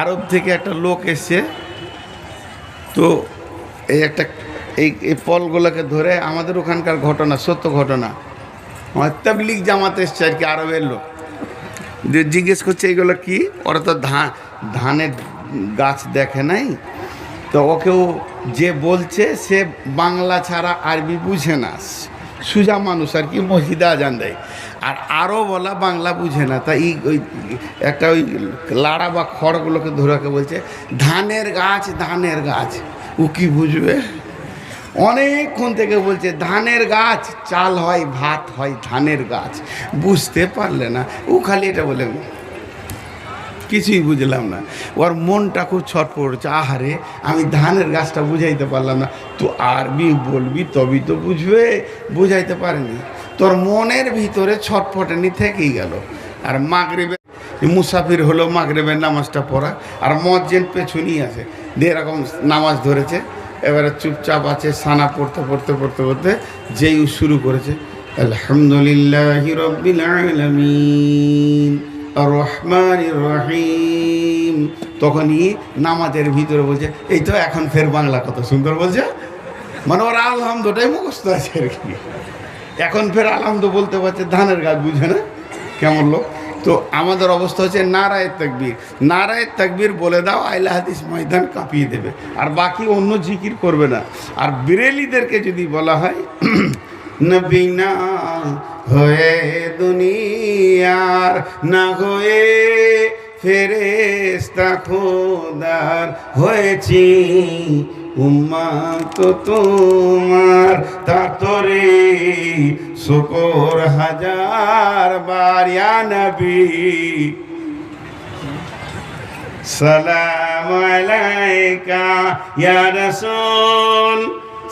আরব থেকে একটা লোক এসছে, তো এই একটা এই ফলগুলোকে ধরে, আমাদের ওখানকার ঘটনা, সত্য ঘটনা, তাবলিগ জামাত এসছে আর কি, আরবের লোক, যে জিজ্ঞেস করছে এইগুলো কি, ওরা তো ধানের গাছ দেখে নাই, তো ওকেও যে বলছে সে বাংলা ছাড়া আরবি বুঝে না, সুজা মানুষ আর কি, মসজিদে আজান দেয়, আর আরও বলা বাংলা বুঝে না, তাই ওই একটা ওই লাড়া বা খড়গুলোকে ধরে বলছে ধানের গাছ, ধানের গাছ। ও কি বুঝবে? অনেকক্ষণ থেকে বলছে ধানের গাছ, চাল হয়, ভাত হয়, ধানের গাছ, বুঝতে পারলে না। ও খালি এটা বলে, কিছুই বুঝলাম না। ওর মনটা খুব ছটফট করছে, আহারে আমি ধানের গাছটা বুঝাইতে পারলাম না। তো আরবি বলবি তবেই তো বুঝবে, বুঝাইতে পারেনি, তোর মনের ভিতরে ছটফটানি থেকেই গেল। আর মাগরিবে মুসাফির হলো, মাগরিবের নামাজটা পড়া, আর মসজিদ পেছনেই আছে, দিয়ে এরকম নামাজ ধরেছে, এবারে চুপচাপ আছে, সানা পড়তে পড়তে পড়তে পড়তে যেই শুরু করেছে আলহামদুলিল্লাহি রাব্বিল আলামিন আর রহমানির রহিম, তখনই নামাজের ভিতরে বলছে এই তো এখন ফের বাংলা কত সুন্দর বলছে, মানে ওর আলহামদুটাই মুখস্থ আছে আর কি, এখন ফের আলহামদু বলতে পারছে, ধানের গাছ বুঝে না, কেমন লোক। তো আমাদের অবস্থা হচ্ছে নারায়ে তাকবীর, নারায়ে তাকবীর বলে দাও, আহলে হাদিস ময়দান কাঁপিয়ে দেবে, আর বাকি অন্য জিকির করবে না। আর বিরেলিদেরকে যদি বলা হয় নবী না হয়ে দুনিয়ার, না হয়ে ফেরেশতা খোদার হয়েছি, উম্মত তোমার তাতরে শুকর হাজার বার, ইয়া নবী সালাম আলাইকা, ইয়া রাসূল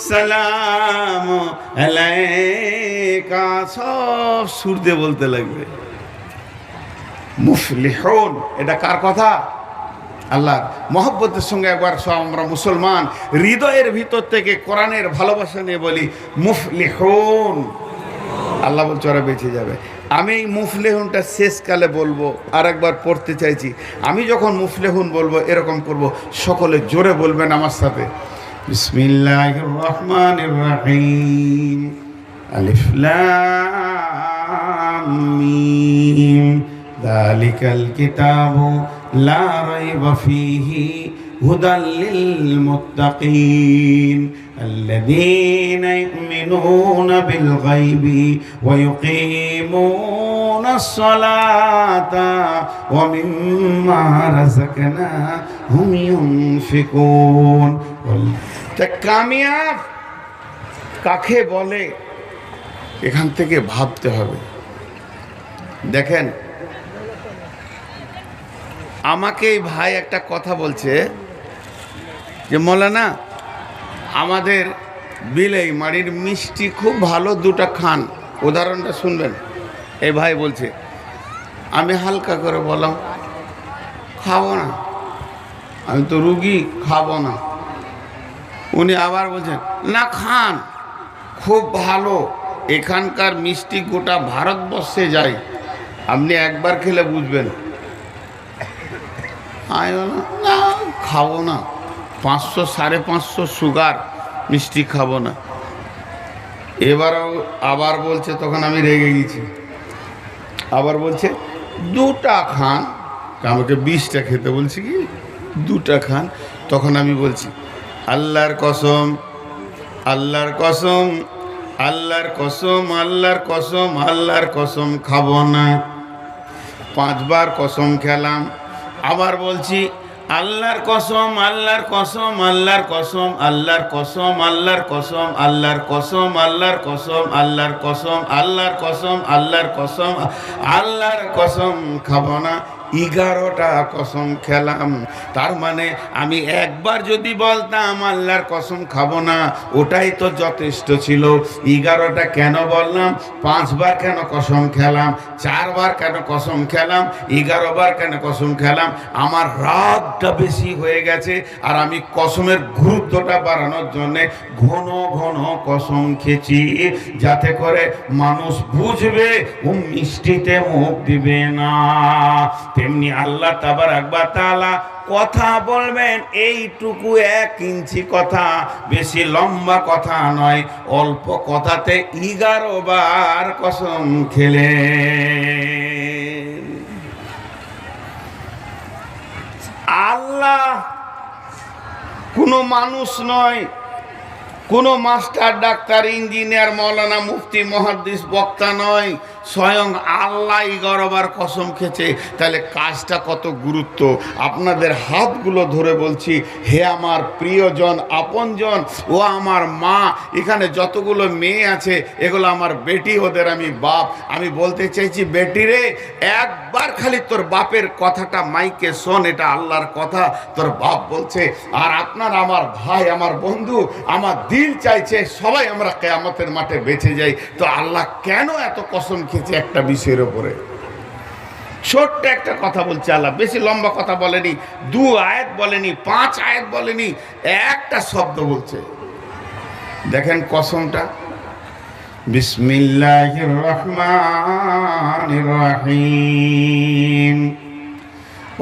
সালাম আলাইকা, সব সুর দিয়ে বলতে লাগবে। মুফলিহুন, এটা কার কথা? আল্লাহর মহব্বতের সঙ্গে একবার সব আমরা মুসলমান হৃদয়ের ভিতর থেকে কোরআনের ভালোবাসা নিয়ে বলি মুফলিহুন। আল্লাহ বলছে ওরা বেঁচে যাবে। আমি এই মুফলিহুনটা শেষকালে বলবো, আর একবার পড়তে চাইছি। আমি যখন মুফলিহুন বলবো এরকম করব, সকলে জোরে বলবেন আমার সাথে, বিসমিল্লাহির রহমানির রহিম, আলিফ লাম মিম, যালিকাল কিতাবু লা রাইবা ফীহি হুদাল লিল মুত্তাকিন الذين يؤمنون بالغيب ويقيمون الصلاة ومما رزقناهم ينفقون। কামিয়াব কাকে বলে এখান থেকে ভাবতে হবে। দেখেন, আমাকে এই ভাই একটা কথা বলছে যে মৌলানা আমাদের বিলেই মাড়ির মিষ্টি খুব ভালো, দুটা খান। উদাহরণটা শুনবেন। এই ভাই বলছে, আমি হালকা করে বললাম খাবো না, আমি তো রুগী, খাবো না। উনি আবার বলছেন না খান, খুব ভালো, এখানকার মিষ্টি গোটা ভারতবর্ষে যায়, আপনি একবার খেলে বুঝবেন। না খাবো না, 500 550 সুগার, মিষ্টি খাবো না। এবারও আবার বলছে, তখন আমি রেগে গেছি, আবার বলছে দুটা খান, আমাকে 20টা খেতে বলছি, কি দুটা খান। তখন আমি বলছি আল্লাহর কসম, আল্লাহর কসম, আল্লাহর কসম, আল্লাহর কসম, আল্লাহর কসম খাবো না। 5 বার কসম খেলাম, আবার বলছি আল্লাহর কসম, আল্লাহর কসম, আল্লাহর কসম, আল্লাহর কসম, আল্লাহর কসম, আল্লাহর কসম, আল্লাহর কসম, আল্লাহর কসম, আল্লাহর কসম, আল্লাহর কসম, আল্লাহর কসম খাবো না। 11টা কসম খেলাম। তার মানে আমি একবার যদি বলতাম আল্লাহর কসম খাবো না, ওটাই তো যথেষ্ট ছিল। 11টা কেন বললাম? 5 বার কেন কসম খেলাম? 4 বার কেন কসম খেলাম? 11 বার কেন কসম খেলাম? আমার রাগটা বেশি হয়ে গেছে, আর আমি কসমের গুরুত্বটা বাড়ানোর জন্যে ঘন ঘন কসম খেয়েছি, যাতে করে মানুষ বুঝবে ও মিষ্টিতে মুখ দিবে না। তেমনি আল্লাহ তাবারাক ওয়া তাআলা কথা বলবেন এইটুকু 1 ইঞ্চি কথা, বেশি লম্বা কথা নয়, অল্প কথাতে 11 বার কসম খেলেন। আল্লাহ কোনো মানুষ নয়, কোনো মাস্টার, ডাক্তার, ইঞ্জিনিয়ার, মৌলানা, মুফতি, মুহাদ্দিস, বক্তা নয়, স্বয়ং আল্লাহ 11 বার কসম খেয়েছে। তাহলে কাজটা কত গুরুত্ব। আপনাদের হাতগুলো ধরে বলছি, হে আমার প্রিয়জন, আপনজন, ও আমার মা, এখানে যতগুলো মেয়ে আছে এগুলো আমার বেটি, ওদের আমি বাপ। আমি বলতে চাইছি, বেটি রে, একবার খালি তোর বাপের কথাটা মাইকে শোন, এটা আল্লাহর কথা, তোর বাপ বলছে। আর আপনার, আমার ভাই, আমার বন্ধু, আমার দিল চাইছে সবাই আমরা কিয়ামতের মাঠে বেঁচে যাই। তো আল্লাহ কেন এত কসম খেয়েছে একটা বিষয়ের উপরে? ছোট্ট একটা কথা বলছে আল্লাহ, বেশি লম্বা কথা বলেনি, 2 আয়াত বলেনি, 5 আয়াত বলেনি, একটা শব্দ বলছে। দেখেন কসমটা, বিসমিল্লাহির রহমানির রহিম,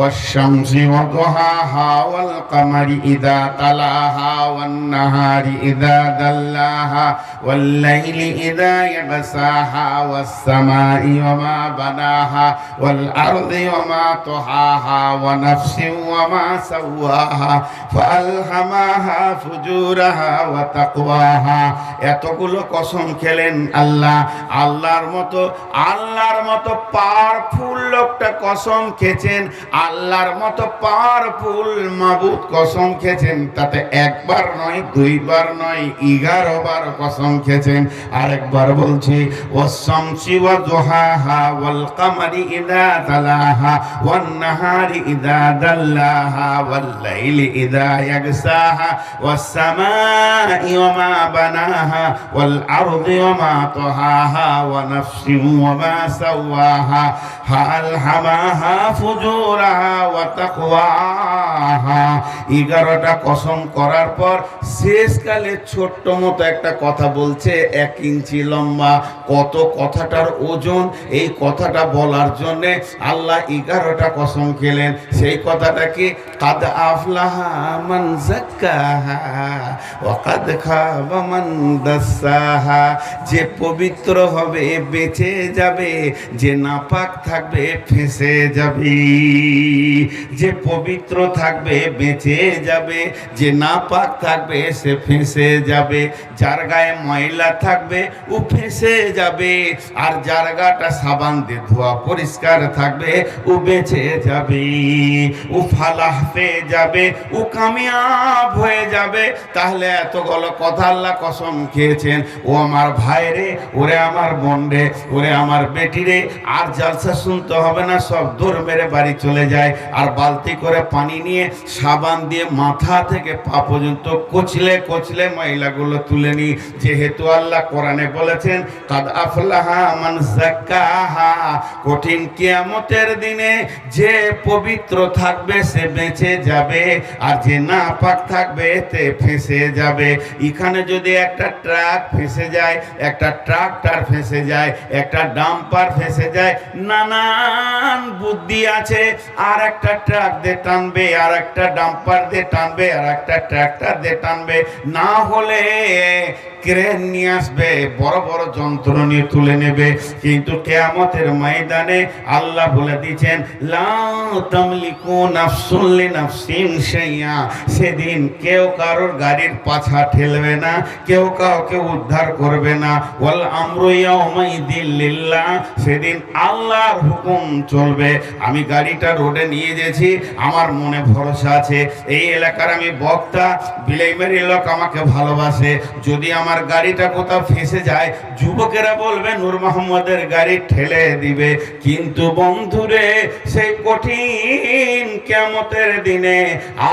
والشمس وضحاها والقمر إذا طلاها والنهار إذا دلاها والليل إذا يغشاها والسماء وما بناها والأرض وما طحاها ونفس وما سواها فألهمها فجورها وتقواها। এতগুলো কসম খেলেন আল্লাহ। আল্লাহর মতো পাওয়ারফুল লোকটা কসম খেয়েছেন, আল্লাহর মতো পাওয়ারফুল মাবুদ কসম খেয়েছেন, তাতে 1 বার নয়, 2 বার নয়, 11 বার কসম খেয়েছেন। আরেকবার বলছি, ওয়াস-শামসি ওয়া দুহাহা ওয়াল কামারি ইযা তালাহা ওয়ান নাহারি ইযা দাল্লাহা ওয়াল লাইলি ইযা ইয়াগসাহা ওয়াস সামাই ওয়া মা বানাহা ওয়াল আরদি ওয়া মা তাহাহা ওয়া নাফসিন ওয়া মা সাওয়াহা ফাআলহামাহা ফুজুরাহা ওয়া তাকওয়াহা। 11টা কসম করার পর শেষকালে ছোট্ট মতো একটা কথা বলছে, 1 ইঞ্চি লম্বা। কত কথাটার ওজন! এই কথাটা বলার জন্য আল্লাহ 11টা কসম খেলেন। সেই কথাটা কি? কাদ আফলাহা মান যাক্কাহা ওয়া কাদ খাবা মান দাসাহা। যে পবিত্র হবে বেঁচে যাবে, যে নাপাক থাকবে ফেঁসে যাবে। যে পবিত্র থাকবে বেঁচে যাবে, যে নাপাক থাকবে সে ফেঁসে যাবে। যার গায়ে ময়লা থাকবে ও ফেঁসে যাবে, আর যার গাটা সাবান দিয়ে ধোয়া পরিষ্কার থাকবে ও বেঁচে যাবে, ও ফালাহ পেয়ে যাবে, ও কামিয়াব হয়ে যাবে। তাহলে এতগুলো কথা আল্লাহ কসম খেয়েছেন। ও আমার ভাই রে, ওরে আমার বোন রে, ওরে আমার বেটি রে, আর জালসা শুনতে হবে না, সব দৌড় মেরে বাড়ি চলে যায়। আর বালতি করে পানি নিয়ে সাবান দিয়ে মাথা থেকে পা পর্যন্ত কচলে কচলে ময়লাগুলো তুলে নি। যেহেতু আল্লাহ কোরআনে বলেছেন, কাদ আফলাহা মান যাক্কাহা, কঠিন কিয়ামতের দিনে যে পবিত্র থাকবে সে বেঁচে যাবে, আর যে নাপাক থাকবে তে ফেঁসে যাবে। এখানে যদি একটা ট্রাক ফেঁসে যায়, একটা ট্রাক্টর ফেঁসে যায়, একটা ডাম্পার ফেঁসে যায়, নানান বুদ্ধি আছে। আর একটা ট্রাক দিয়ে টানবে, আর একটা ডাম্পার দিয়ে টানবে, আর একটা ট্রাক্টর দিয়ে টানবে, না হলে ক্রেন নিয়ে আসবে, বড় বড় যন্ত্র নিয়ে তুলে নেবে। কিন্তু কিয়ামতের ময়দানে আল্লাহ বলে দিয়েছেন, লা তামলিকু নাফসুন লিনাফসিন শাইআ। সেদিন কেউ কারোর গাড়ির পাছা ঠেলবে না, কেউ কাউকে উদ্ধার করবে না। ওয়াল আমরু ইয়াউমাইদিন লিল্লাহ, সেদিন আল্লাহর হুকুম চলবে। আমি গাড়িটা রোডে নিয়ে গেছি, আমার মনে ভরসা আছে, এই এলাকার আমি বক্তা, বিলাইমারি লোক আমাকে ভালোবাসে। যদি আমার গাড়িটা কোথাও ফেঁসে যায়, যুবকেরা বলবে নূর মোহাম্মদের গাড়ি ঠেলে দিবে। কিন্তু বন্ধুরে, সেই কঠিন কিয়ামতের দিনে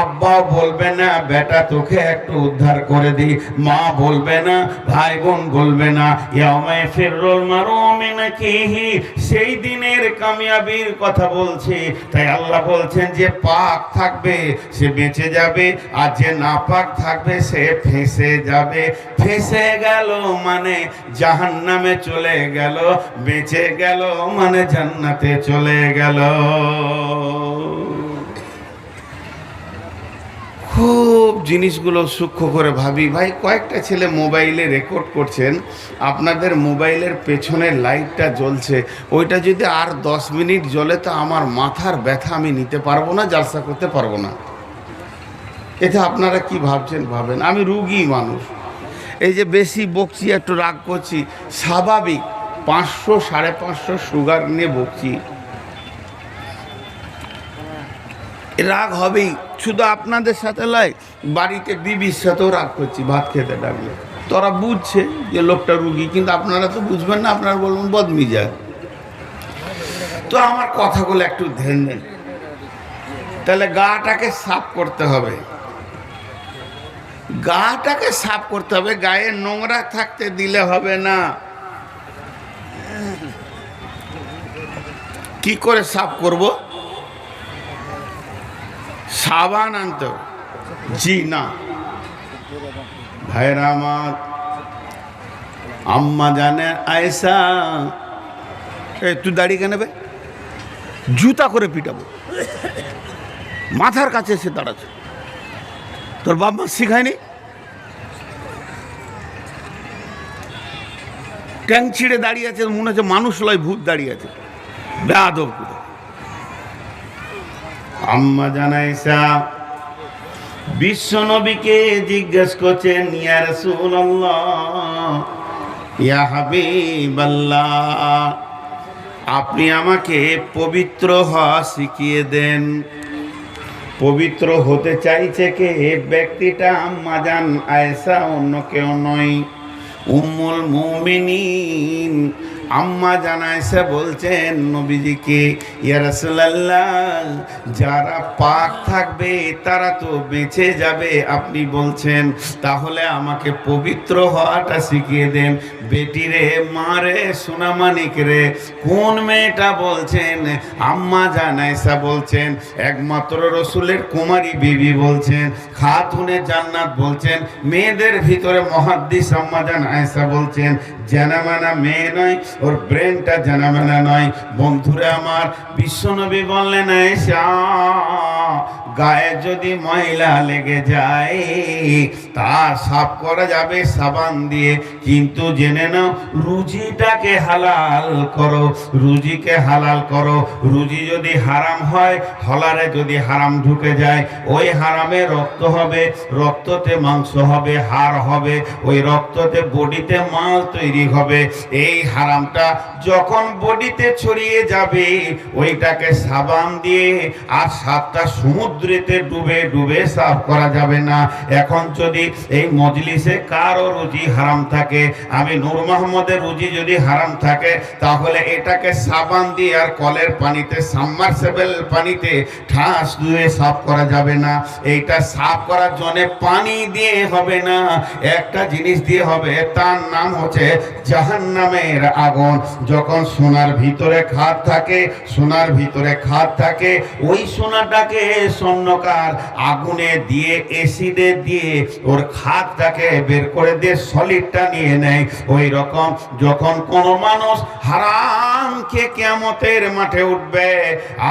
আব্বা বলবে না বেটা তোকে একটু উদ্ধার করে দি, মা বলবে না, ভাই বোন বলবে না। ইয়াউমা ইয়াফিরুল মারউ মিন আখিহি, সেই দিনের কামিয়াবির কথা বলছি। তাই আল্লাহ বলছেন, যে পাক থাকবে সে বেঁচে যাবে, আর যে নাপাক থাকবে সে ফেঁসে যাবে। ফেঁসে ফেঁসে গেল মানে জাহান্নামে চলে গেল, বেঁচে গেল মানে জান্নাতে চলে গেল। খুব জিনিসগুলো সূক্ষ্ম করে ভাবি ভাই। কয়েকটা ছেলে মোবাইলে রেকর্ড করছেন, আপনাদের মোবাইলের পেছনের লাইটটা জ্বলছে, ওইটা যদি আর 10 মিনিট জ্বলে তো আমার মাথার ব্যথা আমি নিতে পারবো না, জালসা করতে পারবো না। এতে আপনারা কি ভাবছেন ভাবেন, আমি রুগী মানুষ। এই যে বেশি বকছি, একটু রাগ করছি, স্বাভাবিক। 500 550 সুগার নিয়ে বকছি, রাগ হবেই। শুধু আপনাদের সাথে নয়, বাড়িতে বিবির সাথেও রাগ করছি। ভাত খেতে ডাকলে তোরা বুঝছে যে লোকটা রুগী, কিন্তু আপনারা তো বুঝবেন না, আপনারা বলবেন বদমিজাজ। তো আমার কথাগুলো একটু ধ্যান দেন। তাহলে গাটাকে সাফ করতে হবে, গাটাকে সাফ করতে হবে, গায়ে নোংরা থাকতে দিলে হবে না। কি করে সাফ করব? সাবান আনতে হবে? জি না ভাইরা আমার, আম্মা জানে আয়েশা, তুই দাঁড়িয়ে কেন বে? জুতা করে পিটাবো, মাথার কাছে এসে দাঁড়াচ্ছে। তোর বাপ মা শিখায়নি? ট্যাং ছিঁড়ে দাঁড়িয়ে আছে, মনে হচ্ছে মানুষ লয় ভূত দাঁড়িয়ে আছে, বেয়াদব। আম্মা জানাইসা বিশ্ব নবীকে জিজ্ঞেস করছেন, ইয়া রাসূলুল্লাহ, ইয়া হাবিবাল্লাহ, আপনি আমাকে পবিত্র হওয়া শিখিয়ে দেন। পবিত্র হতে চাইছে কে? ব্যক্তিটা আম্মা জান আয়েশা, অন্য কেউ নয়। উম্মুল মুমিনিন আম্মা জান আয়েশা বলছেন নবীজিকে, ইয়া রাসূলুল্লাহ, যারা পাক থাকবে তারা তো বেঁচে যাবে, আপনি বলছেন, তাহলে আমাকে পবিত্র হওয়াটা শিখিয়ে দেন। বেটিরে, মারে, সোনামানিক রে, কোন মেয়েটা বলছেন? আম্মা জান আয়েশা বলছেন, একমাত্র রসুলের কুমারী বিবি বলছেন, খাতুনে জান্নাত বলছেন। মেয়েদের ভিতরে মুহাদ্দিস আম্মা জান আয়েশা বলছেন, জানামানা মেয়ে নয়, ওর ব্রেনটা জানামানা নয়। বন্ধুরা আমার, বিশ্বনবী বললেন, আয়েশা, গায়ে যদি ময়লা লেগে যায় তা সাফ করা যাবে সাবান দিয়ে, কিন্তু জেনে নাও রুজিটাকে হালাল করো, রুজিকে হালাল করো। রুজি যদি হারাম হয়, হলারে যদি হারাম ঢুকে যায়, ওই হারামে রক্ত হবে, রক্ততে মাংস হবে, হাড় হবে, ওই রক্ততে বডিতে মাল তৈরি হবে। এই হারামটা যখন বডিতে ছড়িয়ে যাবে, ওইটাকে সাবান দিয়ে আর 7টা সমুদ্রেতে ডুবে ডুবে সাফ করা যাবে না। এখন যদি এই মজলিসে কারো রুজি হারাম থাকে, আমি নূর মোহাম্মদের রুজি যদি হারাম থাকে, তাহলে এটাকে সাবান দিয়ে আর কলের পানিতে, সাবমার্সিবল পানিতে ঠাস ধুয়ে সাফ করা যাবে না। এইটা সাফ করার জন্য পানি দিয়ে হবে না, একটা জিনিস দিয়ে হবে, তার নাম হচ্ছে জাহান্নামের আগুন। যখন সোনার ভিতরে খাদ থাকে, সোনার ভিতরে খাদ থাকে, ওই সোনাটাকে স্বর্ণকার আগুনে দিয়ে, এসিডে দিয়ে ওর খাদটাকে বের করে দিয়ে সলিডটা নিয়ে নেয়। ওই রকম যখন কোনো মানুষ হারাম খেয়ে কিয়ামতের মাঠে উঠবে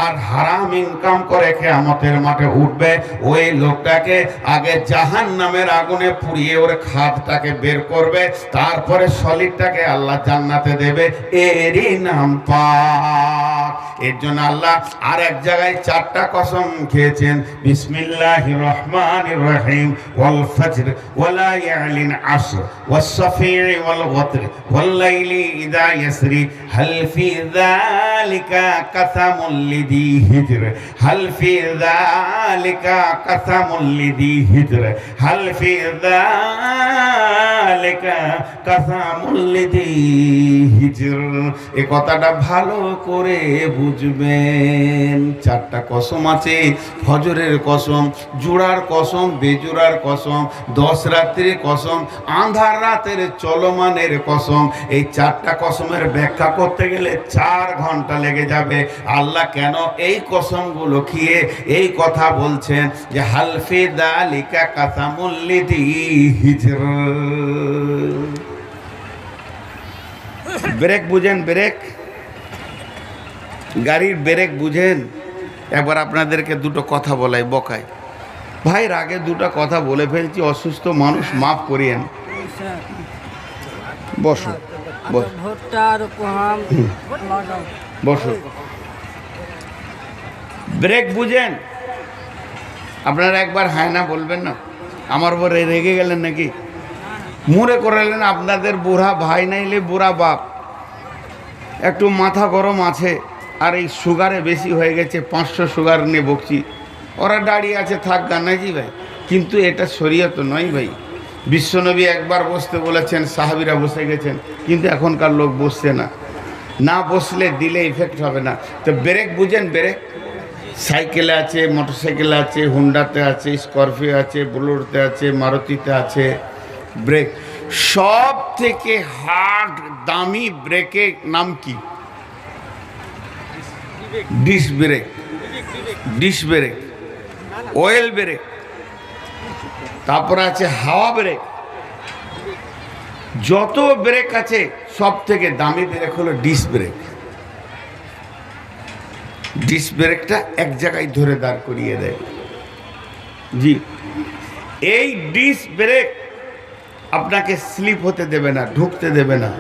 আর হারাম ইনকাম করে কিয়ামতের মাঠে উঠবে, ওই লোকটাকে আগে জাহান্নামের আগুনে পুড়িয়ে ওর খাদটাকে বের করবে, তারপরে সলিডটাকে আল্লাহ জান্নাতে দেবে। এরই নাম পাক। এর জন্য আল্লাহ আর এক জায়গায় 4টা কসম খেয়েছেন, বিসমিল্লাহির রহমানির রহিম, ওয়াল ফজর ওয়ালা ইয়ালিন আসর ওয়াস সাফিঈ ওয়াল ওয়াতর ওয়াল লাইলি ইযা ইয়াসরি হাল ফি যালিকা কাসামুল লিযি হিজর হাল ফি যালিকা কাসামুল লিযি হিজর হাল ফি যালিকা কাসামুল লিযি হিজর। এই কথাটা ভালো করে বুঝবেন। 4টা কসম আছে, ফজরের কসম, জোড়ার কসম, বেজোড়ার কসম, 10 রাত্রির কসম, আন্ধার রাতের চলমানের কসম। এই 4টা কসমের ব্যাখ্যা করতে গেলে 4 ঘন্টা লেগে যাবে। আল্লাহ কেন এই কসমগুলো খেয়ে এই কথা বলছেন যে হালফি দালিকা কাসামুল লিযি হিজর। ব্রেক বুঝেন? ব্রেক, গাড়ির ব্রেক বুঝেন? একবার আপনাদেরকে দুটো কথা বলাই, বকাই ভাই, আগে দুটো কথা বলে ফেলছি, অসুস্থ মানুষ, মাফ করিয়েন। বসো বসো। ব্রেক বুঝেন? আপনারা একবার হায় না বলবেন না? আমার উপরে রেগে গেলেন নাকি? মুড়ে করালেন আপনাদের বুড়া ভাই নাইলে বুড়া বাপ, একটু মাথা গরম আছে, আর এই সুগারে বেশি হয়ে গেছে, 500 সুগার নিয়ে বকছি। ওরা দাঁড়িয়ে আছে, থাক গান্নাজি ভাই, কিন্তু এটা শরীয়ত নয় ভাই। বিশ্বনবী একবার বসতে বলেছেন, সাহাবীরা বসে গেছেন, কিন্তু এখনকার লোক বসছে না। না বসলে দিলে ইফেক্ট হবে না। তো ব্রেক বুঝেন? ব্রেক সাইকেলে আছে, মোটরসাইকেলে আছে, হুন্ডাতে আছে, স্করপিও আছে, বোলেরোতে আছে, মারুতিতে আছে। ব্রেক সব থেকে হার্ড দামি ব্রেকের নাম কি? Disc brake, disc brake, oil brake, তারপর আছে হাওয়া ব্রেক। যত ব্রেক আছে সব থেকে দামি ব্রেক হলো ডিস্ক ব্রেক। ডিস্ক ব্রেকটা এক জায়গায় ধরে দাঁড় করিয়ে দেয়। জি, এই ডিস্ক ব্রেক আপনাকে স্লিপ হতে দেবে না, ঢুকতে দেবে না,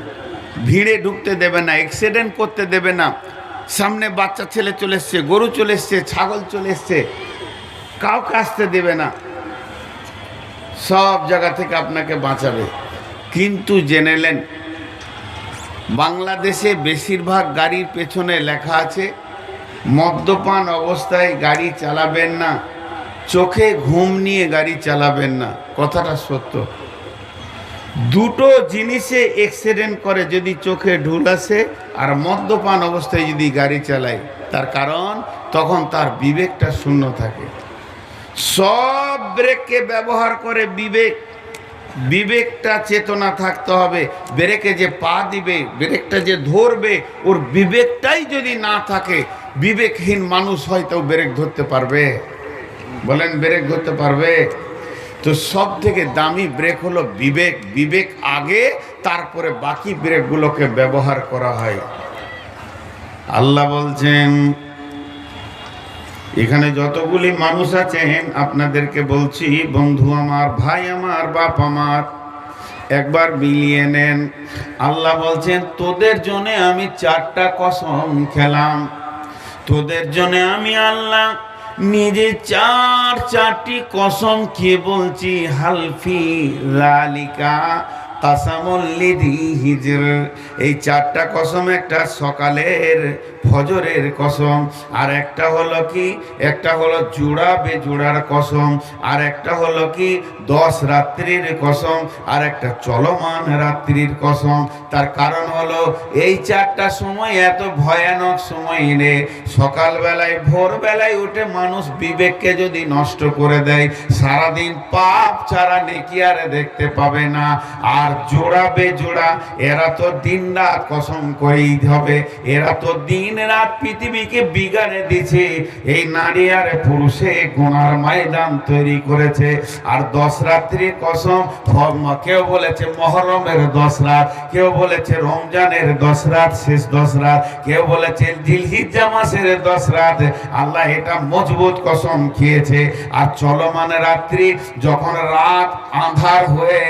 ভিড়ে ঢুকতে দেবে না, অ্যাক্সিডেন্ট করতে দেবে না। সামনে বাচ্চা ছেলে চলে এসছে, গরু চলে এসছে, ছাগল চলে এসছে, কাউকে আসতে দেবে না, সব জায়গা থেকে আপনাকে বাঁচাবে। কিন্তু জেনেলেন, বাংলাদেশে বেশিরভাগ গাড়ির পেছনে লেখা আছে মদ্যপান অবস্থায় গাড়ি চালাবেন না, চোখে ঘুম নিয়ে গাড়ি চালাবেন না। কথাটা সত্য। দুটো জিনিসে অ্যাক্সিডেন্ট করে, যদি চোখে ঢুল আসে আর মদ্যপান অবস্থায় যদি গাড়ি চালায়। তার কারণ তখন তার বিবেকটা শূন্য থাকে। সব ব্রেককে ব্যবহার করে বিবেক, বিবেকটা চেতনা থাকতে হবে। ব্রেকে যে পা দিবে, ব্রেকটা যে ধরবে, ওর বিবেকটাই যদি না থাকে, বিবেকহীন মানুষ হয়তো ব্রেক ধরতে পারবে? বলেন, ব্রেক ধরতে পারবে? তো সব থেকে দামি ব্রেক হলো বিবেক। বিবেক আগে, তারপরে বাকি ব্রেকগুলোকে ব্যবহার করা হয়। আল্লাহ বলছেন, এখানে যতগুলি মানুষ আছেন আপনাদেরকে বলছি, বন্ধু আমার, ভাই আমার, বাপ আমার, একবার মিলিয়ে নেন। আল্লাহ বলছেন, তোদের জন্য আমি 4টা কসম খেলাম। তোদের জন্য আমি আল্লাহ নিজে 4টি কসম খেয়ে বলছি, হালফি লালিকা কাসামুল লিযি হিজর। এই 4টা কসম, একটা সকালের ফজরের কসম, আর একটা হলো কি, একটা হলো জোড়া বেজোড়ার কসম, আর একটা হলো কি 10 রাত্রির কসম, আর একটা চলমান রাত্রির কসম। তার কারণ হলো এই 4টা সময় এত ভয়ানক সময় রে। সকালবেলায় ভোরবেলায় উঠে মানুষ বিবেককে যদি নষ্ট করে দেয়, সারাদিন পাপ ছাড়া নেকি আর দেখতে পাবে না। আর জোড়া বেজোড়া, এরা তো দিন রাত কসম করেই হবে, এরা তো দিন রাত পৃথিবীকে বিগাড়ে দিছে। এই নারী আর পুরুষে গুনার ময়দান তৈরি করেছে। আর 10 রাত্রির কসম, কেউ বলেছে মহরমের 10 রাত, কেউ বলেছে রমজানের 10 রাত, শেষ 10 রাত, কেউ বলেছে জিলহিজ্জা মাসের 10 রাত। আল্লাহ এটা মজবুত কসম খেয়েছে। আর চলমান রাত্রি, যখন রাত আঁধার হয়ে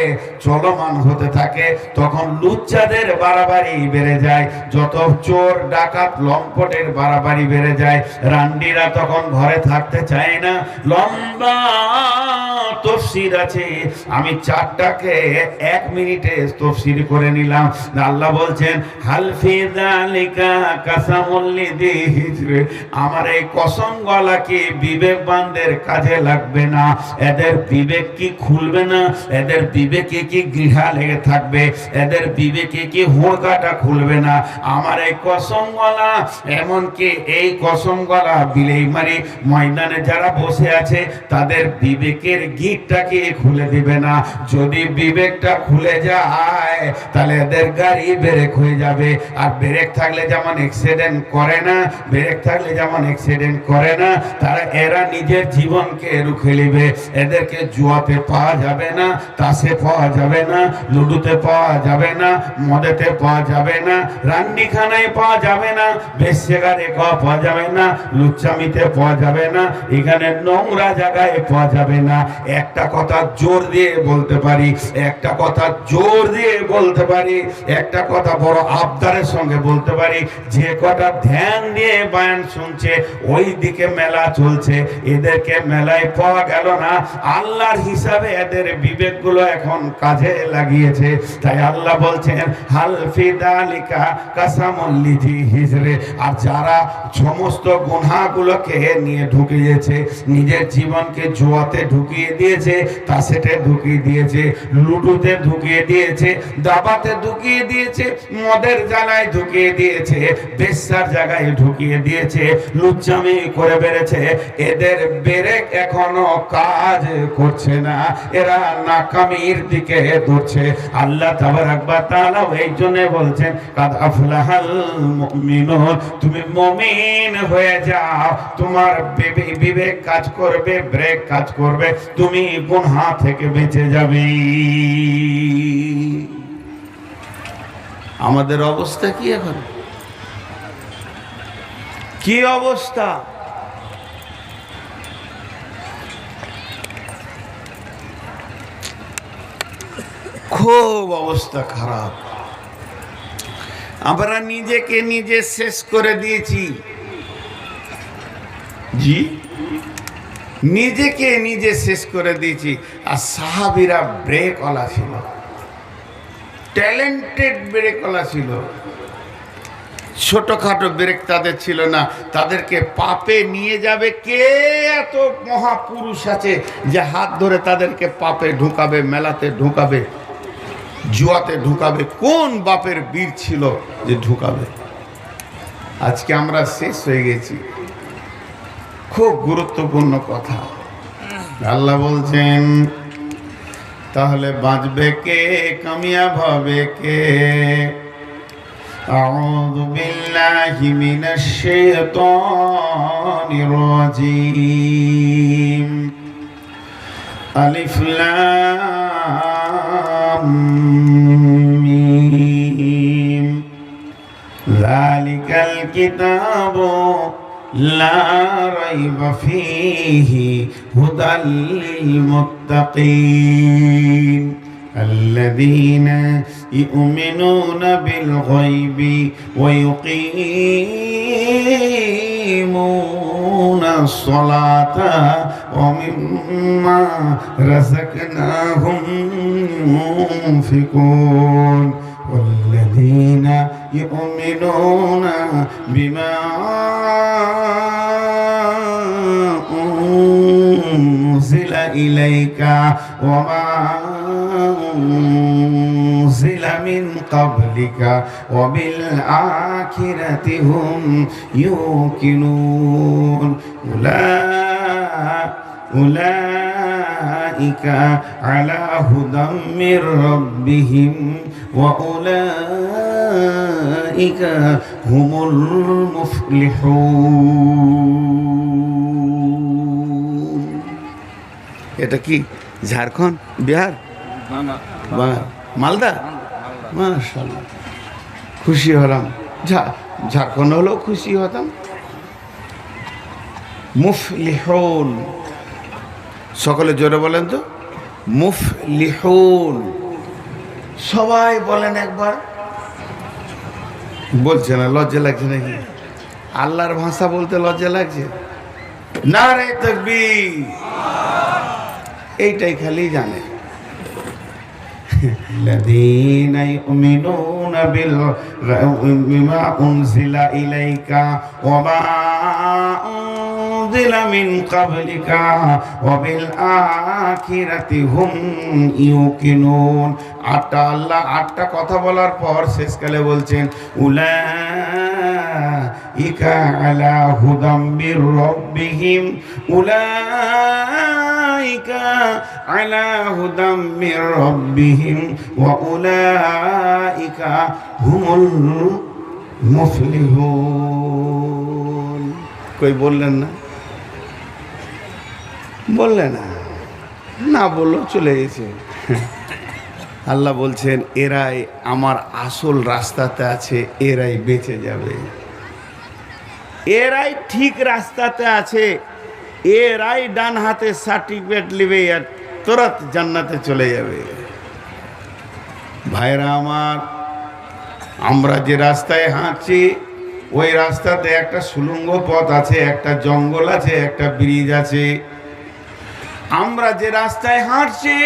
চলমান হতে থাকে, তখন লুচ্চাদের বাড়াবাড়ি বেড়ে যায়, যত চোর ডাকাত লম্পটের বাড়াবাড়ি বেড়ে যায়। রান্ডিরা তখন ঘরে থাকতে চায় না। লম্বা তফসির আছে, আমি 4টাকে 1 মিনিটে তফসির করে নিলাম। আল্লাহ বলছেন, হালফি যালিকা কাসামুল লিযি হিজর। আমার এই কসম গলা কি বিবেকবানদের কাজে লাগবে না? এদের বিবেক কি খুলবে না? এদের বিবেকে কি গৃহা লেগে থাকবে? এদের বিবেকে কি হুড়কাটা খুলবে না? আমার এই কসম গলা, এমনকি এই কসম গলা বিলেই মারি ময়দানে যারা বসে আছে, তাদের বিবেকের গিটটাকে খুলে দিবে না। যদি বিবেকটা খুলে যায় তাহলে এদের গাড়ি ব্রেক হয়ে যাবে। আর ব্রেক থাকলে যেমন অ্যাক্সিডেন্ট করে না, ব্রেক থাকলে যেমন অ্যাক্সিডেন্ট করে না, তারা এরা নিজের জীবনকে রুখে নেবে। এদেরকে জুয়াতে পাওয়া যাবে না, তাসে পাওয়া যাবে না, লুডুতে পাওয়া যাবে না, মদেতে পাওয়া যাবে না, রান্নিখানায় পাওয়া যাবে না, বেশ্যাগারে পাওয়া যাবে না, লুচ্চামিতে পাওয়া যাবে না, এখানে নোংরা জায়গায় পাওয়া যাবে না। একটা কথা জোর দিয়ে বলতে পারি, একটা কথা জোর দিয়ে বলতে পারি, একটা কথা বড় আবদারের সঙ্গে বলতে পারি, যে কটা ধ্যান দিয়ে বয়ান শুনছে ওই দিকে মেলা চলছে, এদেরকে মেলায় পাওয়া গেল না। আল্লাহর হিসাবে এদের বিবেকগুলো এখন কাজে লাগিয়েছে। তাই আল্লাহ বলছেন হাল ফি দালিকা কাসামুল লিজি হিজরে। আর যারা সমস্ত গুনাহগুলোকে নিয়ে ঢুকিয়েছে, নিজের জীবনকে জুয়াতে ঢুকিয়ে দিয়েছে, তাসেটে ঢুকিয়ে দিয়েছে, লুডুতে ঢুকিয়ে দিয়েছে, দাবাতে ঢুকিয়ে দিয়েছে, মদের জ্বালায় ঢুকিয়ে দিয়েছে, বেশ্যার জায়গায় ঢুকিয়ে দিয়েছে, লুচ্চামি করে বেড়েছে, এদের ব্রেক এখনো কাজ করছে না, এরা নাকামির দিকে দৌড়ছে। আল্লাহ তাবারাক ওয়া তাআলা এই জন্য বলছেন কাদ আফলাহাল মুমিনুন, তুমি মুমিন হয়ে যাও, তোমার বিবেক কাজ করবে, ব্রেক কাজ করবে, তুমি গুনাহ থেকে বেঁচে যাবে। আমাদের অবস্থা কি এখন? কি অবস্থা? খুব অবস্থা খারাপ। আমরা নিজেকে নিজে শেষ করে দিয়েছি। জি, নিজেকে নিজে শেষ করে দিয়েছি। আর সাহাবীরা ব্রেকওয়ালা ছিল, ট্যালেন্টেড ব্রেকওয়ালা ছিল। ছোটখাটো ব্রেক তাদের ছিল না, তাদেরকে পাপে নিয়ে যাবে কে? এত মহাপুরুষ আছে যে হাত ধরে তাদেরকে পাপে ঢুকাবে, মেলাতে ঢুকাবে, জুয়াতে ঢুকাবে। কোন বাপের বীর ছিল যে ঢুকাবে? আজকে আমরা শেষ হয়ে গেছি। খুব গুরুত্বপূর্ণ কথা আল্লাহ বলছেন, তাহলে বাঁচবে কে, কামিয়াব হবে কে? আউযু বিল্লাহি মিনাশ শাইতানির রাজীম। আলিফ লাম মিম। যালিকাল কিতাবু লা রাইবা ফীহি হুদাল লিল মুত্তাকিন আল্লাযীনা ইউমিনুনা বিল গায়বি ওয়া ইউকিমুনাস সালাতা ওয়া মিম্মা রাযাকনাহুম ইউনফিকুন والذين يؤمنون بما أنزل إليك وما أنزل من قبلك وبالآخرة هم يوقنون أولئك على هدى من ربهم وأولئك هم المفلحون। এটা কি ঝাড়খণ্ড, বিহার, মালদা? মাশাআল্লাহ, খুশি হলাম। ঝাড়খণ্ড হলেও খুশি হতাম। মুফলিহুন, সকলে জোরে বলেন তো, মুফলিহুন। সবাই বলেন একবার। বলছে না, লজ্জা লাগছে নাকি? আল্লাহর ভাষা বলতে লজ্জা লাগছে? নারে তাকবীর, এইটাই খালি জানে। الذين يؤمنون بما أنزل إليك وما أنزل من قبلك وبالآخرة هم يوقنون। আল্লাহ আটটা কথা বলার পর শেষকালে বলছেন উলাইকা আলা হুদাম মির রাব্বিহিম উলাইকা উলাইকা আলা হুদাম মির রাব্বিহিম ওয়া উলাইকা হুমুল মুফলিহুন। কই বললেন না? বললেন না, না বললো চলে গেছে। আল্লাহ বলছেন এরাই আমার আসল রাস্তাতে আছে, এরাই বেঁচে যাবে, এরাই ঠিক রাস্তাতে আছে, এরাই ডান হাতে সার্টিফিকেট নেবে আর তুরন্ত জান্নাতে চলে যাবে। ভাইরা আমার, আমরা যে রাস্তায় হাঁটছি ওই রাস্তাতে একটা সুড়ঙ্গ পথ আছে, একটা জঙ্গল আছে, একটা ব্রিজ আছে। আমরা যে রাস্তায় হাঁটছি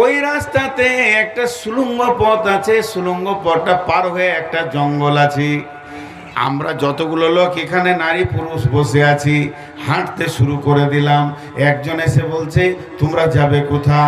ওই রাস্তাতে একটা সুড়ঙ্গ পথ আছে, সুড়ঙ্গ পথটা পার হয়ে একটা জঙ্গল আছে। আমরা যতগুলো লোক এখানে নারী পুরুষ বসে আছি, হাঁটতে শুরু করে দিলাম। একজন এসে বলছে তোমরা যাবে কোথা?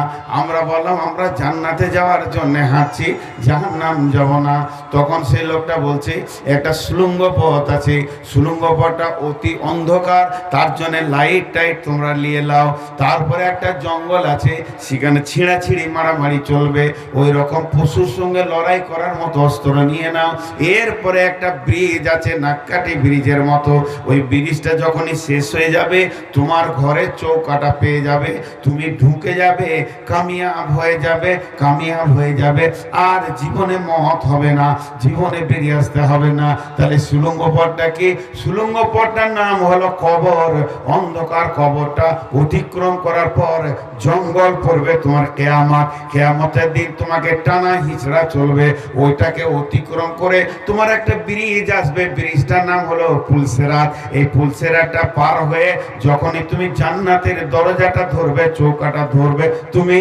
আমরা বললাম আমরা জান্নাতে যাওয়ার জন্য হাঁটছি, জাহান্নাম যাব না। তখন সেই লোকটা বলছে একটা সুড়ঙ্গ পথ আছে, সুড়ঙ্গ পথটা অতি অন্ধকার, তার জন্য লাইট টাইট তোমরা নিয়ে নাও। তারপরে একটা জঙ্গল আছে, সেখানে ছিঁড়াছিঁড়ি মারামারি চলবে, ওই রকম পশুর সঙ্গে লড়াই করার মতো অস্ত্র নিয়ে নাও। এরপরে একটা ব্রিজ আছে, নাক্কাটি ব্রিজের মতো, ওই ব্রিজটা যখনই শেষ হয়ে যাবে তোমার ঘরে চৌকাটা পেয়ে যাবে, তুমি ঢুকে যাবে, কামিয়াব হয়ে যাবে, কামিয়াব হয়ে যাবে, আর জীবনে মত হবে না, জীবনে বেরিয়ে আসতে হবে না। তাহলে সুড়ঙ্গ পথটা কি? সুড়ঙ্গ পথটার নাম হলো কবর। অন্ধকার কবরটা অতিক্রম করার পর জঙ্গল পড়বে তোমার কিয়ামত, কিয়ামতের দিন তোমাকে টানা হিচড়া চলবে, ওইটাকে অতিক্রম করে তোমার একটা ব্রিজ আসবে, ব্রিজটার নাম হলো পুলসেরাত। এই পুলসেরাতটা পার হয়ে যখনই তুমি জান্নাতের দরজাটা ধরবে, চৌকাটা ধরবে, তুমি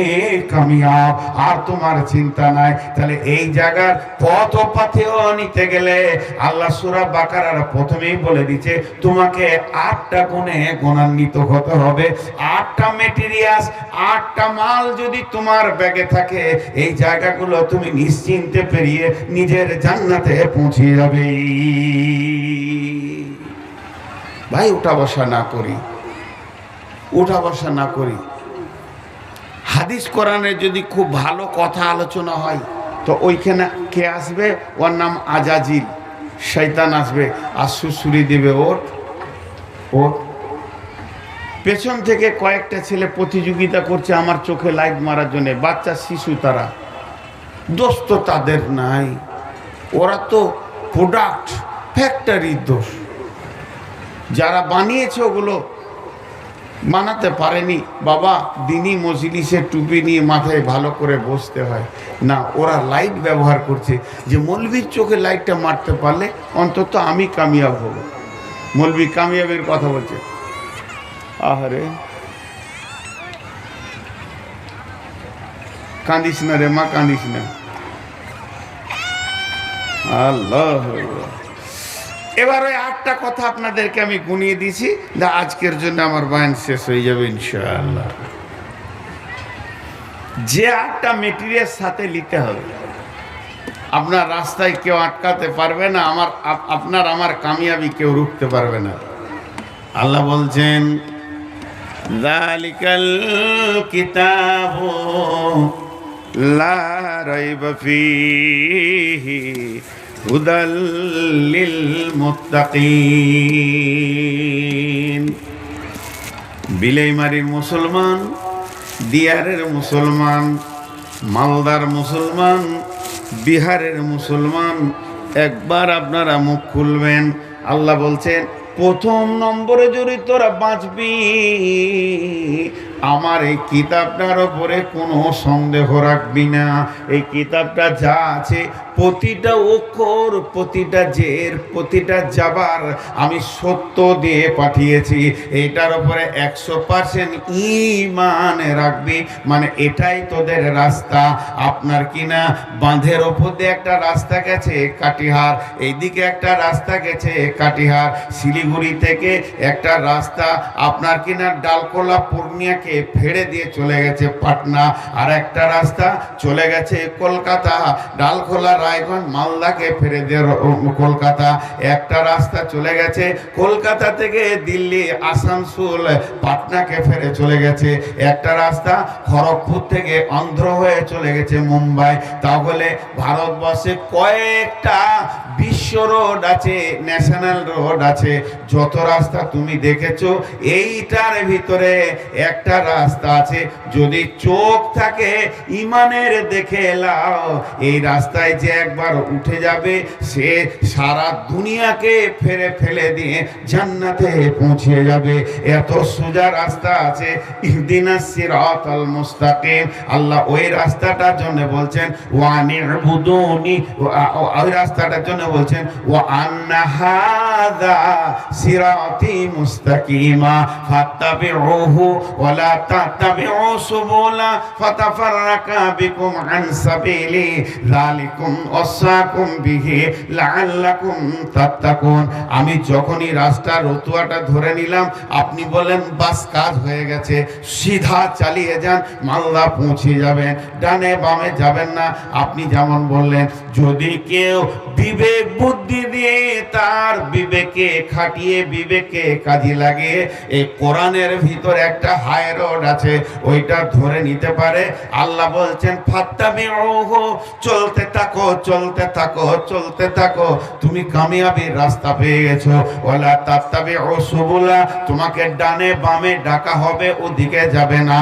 কামিয়াব, আর তোমার চিন্তা নাই। তাহলে এই জায়গার পথ ও পাথেয় নিতে গেলে আল্লাহ সূরা বাকারার প্রথমেই বলে দিচ্ছে তোমাকে 8টা গুণে গুণান্বিত হতে হবে। 8টা মেটেরিয়ালস, 8টা মাল যদি তোমার ব্যাগে থাকে, এই জায়গাগুলো তুমি নিশ্চিন্তে পেরিয়ে নিজের জান্নাতে পৌঁছে যাবে। ভাই উঠা বসা না করি, উঠা বসা না করি। হাদিস কোরআনে যদি খুব ভালো কথা আলোচনা হয় তো ওইখানে কে আসবে? ওর নাম আজাজিল, শয়তান আসবে আর সুসুরি দিবে ওর ওর পেছন থেকে কয়েকটা ছেলে প্রতিযোগিতা করছে আমার চোখে লাইট মারার জন্য, বাচ্চা শিশু, তারা দোষ তো তাদের নাই, ওরা তো প্রোডাক্ট, ফ্যাক্টরির দোষ। যারা বানিয়েছে ওগুলো বানাতে পারেনি। বাবা দিনী মজলিসে টুপি নিয়ে মাথায় ভালো করে বসতে হয় না, ওরা লাইট ব্যবহার করছে যে মৌলবীর চোখে লাইটটা মারতে পারলে অন্তত আমি কামিয়াব হব। মৌলবী কামিয়াবের কথা বলছে। আহারে কাঁদিস না রে মা, কাঁদিস না। আল্লাহ, এবার ওই 8টা কথা আপনাদেরকে আমি গুনিয়ে দিছি, যা আজকের জন্য আমার বয়ান শেষ হয়ে যাবে ইনশাআল্লাহ। যে 8টা মেটেরিয়াল সাথে নিতে হবে, আপনার রাস্তায় কেউ আটকাতে পারবে না, আপনার আমার কামিয়াবি কেউ রুখতে পারবে না। আল্লাহ বলছেন যালিকাল কিতাবু লা রাইবা ফীহি হুদাল লিল মুত্তাকিন। বিলাইমারির মুসলমান, দিয়ারের মুসলমান, মালদার মুসলমান, বিহারের মুসলমান, একবার আপনারা মুখ খুলবেন। আল্লাহ বলছেন প্রথম নম্বরে যদি তোরা বাঁচবি, আমার এই কিতাবটার ওপরে কোনো সন্দেহ রাখবি না। এই কিতাবটা যা আছে প্রতিটা অক্ষর, প্রতিটা জের, প্রতিটা জাবার আমি সত্য দিয়ে পাঠিয়েছি। এটার উপরে 100% ঈমান রাখবি, মানে এটাই তোদের রাস্তা। আপনার কিনা বাঁধের ওপর দিয়ে একটা রাস্তা গেছে কাটিহার, এইদিকে একটা রাস্তা গেছে কাটিহার, শিলিগুড়ি থেকে একটা রাস্তা আপনার কিনা ডালকোলা পূর্ণিয়াকে ফেড়ে দিয়ে চলে গেছে পাটনা, আর একটা রাস্তা চলে গেছে কলকাতা। ডালখোলা রায়গঞ্জ মালদাকে ফেরে দিয়ে কলকাতা, একটা রাস্তা চলে গেছে কলকাতা থেকে দিল্লি আসানসোল পাটনাকে ফেরে চলে গেছে, একটা রাস্তা খড়গপুর থেকে অন্ধ্র হয়ে চলে গেছে মুম্বাই। তাহলে ভারতবর্ষে কয়েকটা বিশ্ব রোড আছে, ন্যাশনাল রোড আছে, যত রাস্তা তুমি দেখেছো এইটার ভিতরে একটা রাস্তা আছে। যদি চোখ থাকে ইমানের দেখে এলাও, এই রাস্তায় যে একবার উঠে যাবে সে সারা দুনিয়াকে ফেরে ফেলে দিয়ে জান্নাতে পৌঁছে যাবে। এত সোজা রাস্তা আছে, ইহদিনাস সিরাতাল মুস্তাকিম। আল্লাহ ওই রাস্তাটার জন্য বলছেন ওয়ানি'বুদুনি, ওই রাস্তাটার জন্য বলছেন ওয়া আন্না হাযা সিরাতি মুস্তাকিমা ফাত্তাবিউহু ওয়া লা তাত্তাবিউ সুবুলা ফাতাফাররাকা বিকুম আন সাবিলি যালিকুম ওয়াসাকুম বিহি লাআল্লাকুম তাত্তাকুন। আমি যখনই রাস্তার রতুয়াটা ধরে নিলাম, আপনি বলেন বাস কাজ হয়ে গেছে, সিধা চালিয়ে যান, মালদা পৌঁছে যাবেন, ডানে বামে যাবেন না। আপনি যেমন বললেন, যদি কেউ বিবেক বুদ্ধি দিয়ে তার বিবেকে খাটিয়ে বিবেকে কাজে লাগিয়ে এই কোরআনের ভিতর একটা হাই রোড আছে ওইটা ধরে নিতে পারে, আল্লাহ বলছেন ফাত্তাবিউহু, চলতে থাকো চলতে থাকো চলতে থাকো, তুমি কামিয়াবির রাস্তা পেয়ে গেছো। ওয়ালা তাত্তাবিউ সুবুলা, তোমাকে ডানে বামে ডাকা হবে, ওদিকে যাবে না।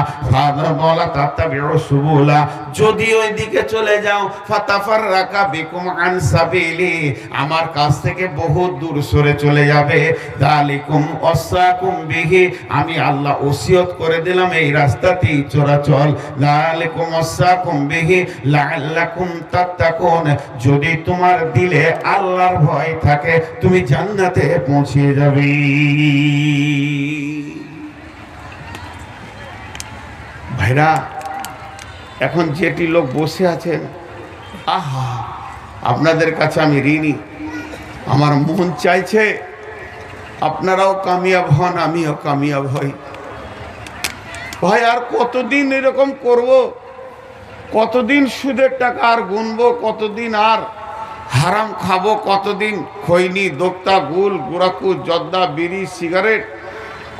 ওয়ালা তাত্তাবিউ সুবুলা, যদি ওই দিকে চলে যাও ফাতাফাররাকা বিকুম আন সাবিলি, আমার কাছ থেকে বহু দূর সরে চলে যাবে। যালিকুম ওয়াসাকুম বিহি, আমি আল্লাহ ওসিয়ত করে দিলাম এই রাস্তাতেই চলাচল। যালিকুম ওয়াসাকুম বিহি লাআল্লাকুম তাত্তাকুন, যদি তোমার দিলে আল্লাহর ভয় থাকে তুমি জান্নাতে পৌঁছে যাবে। ভাইরা, এখন যেটি লোক বসে আছেন, আহা, আপনাদের কাছে আমি ঋণী। আমার মন চাইছে আপনারাও কামিয়াব হন, আমিও কামিয়াব হই। ভাই আর কতদিন এরকম করব? কতদিন সুদের টাকা আর গুনবো? কতদিন আর হারাম খাবো? কতদিন খৈনি দোক্তা গুল গুড়াকু জর্দা বিড়ি সিগারেট?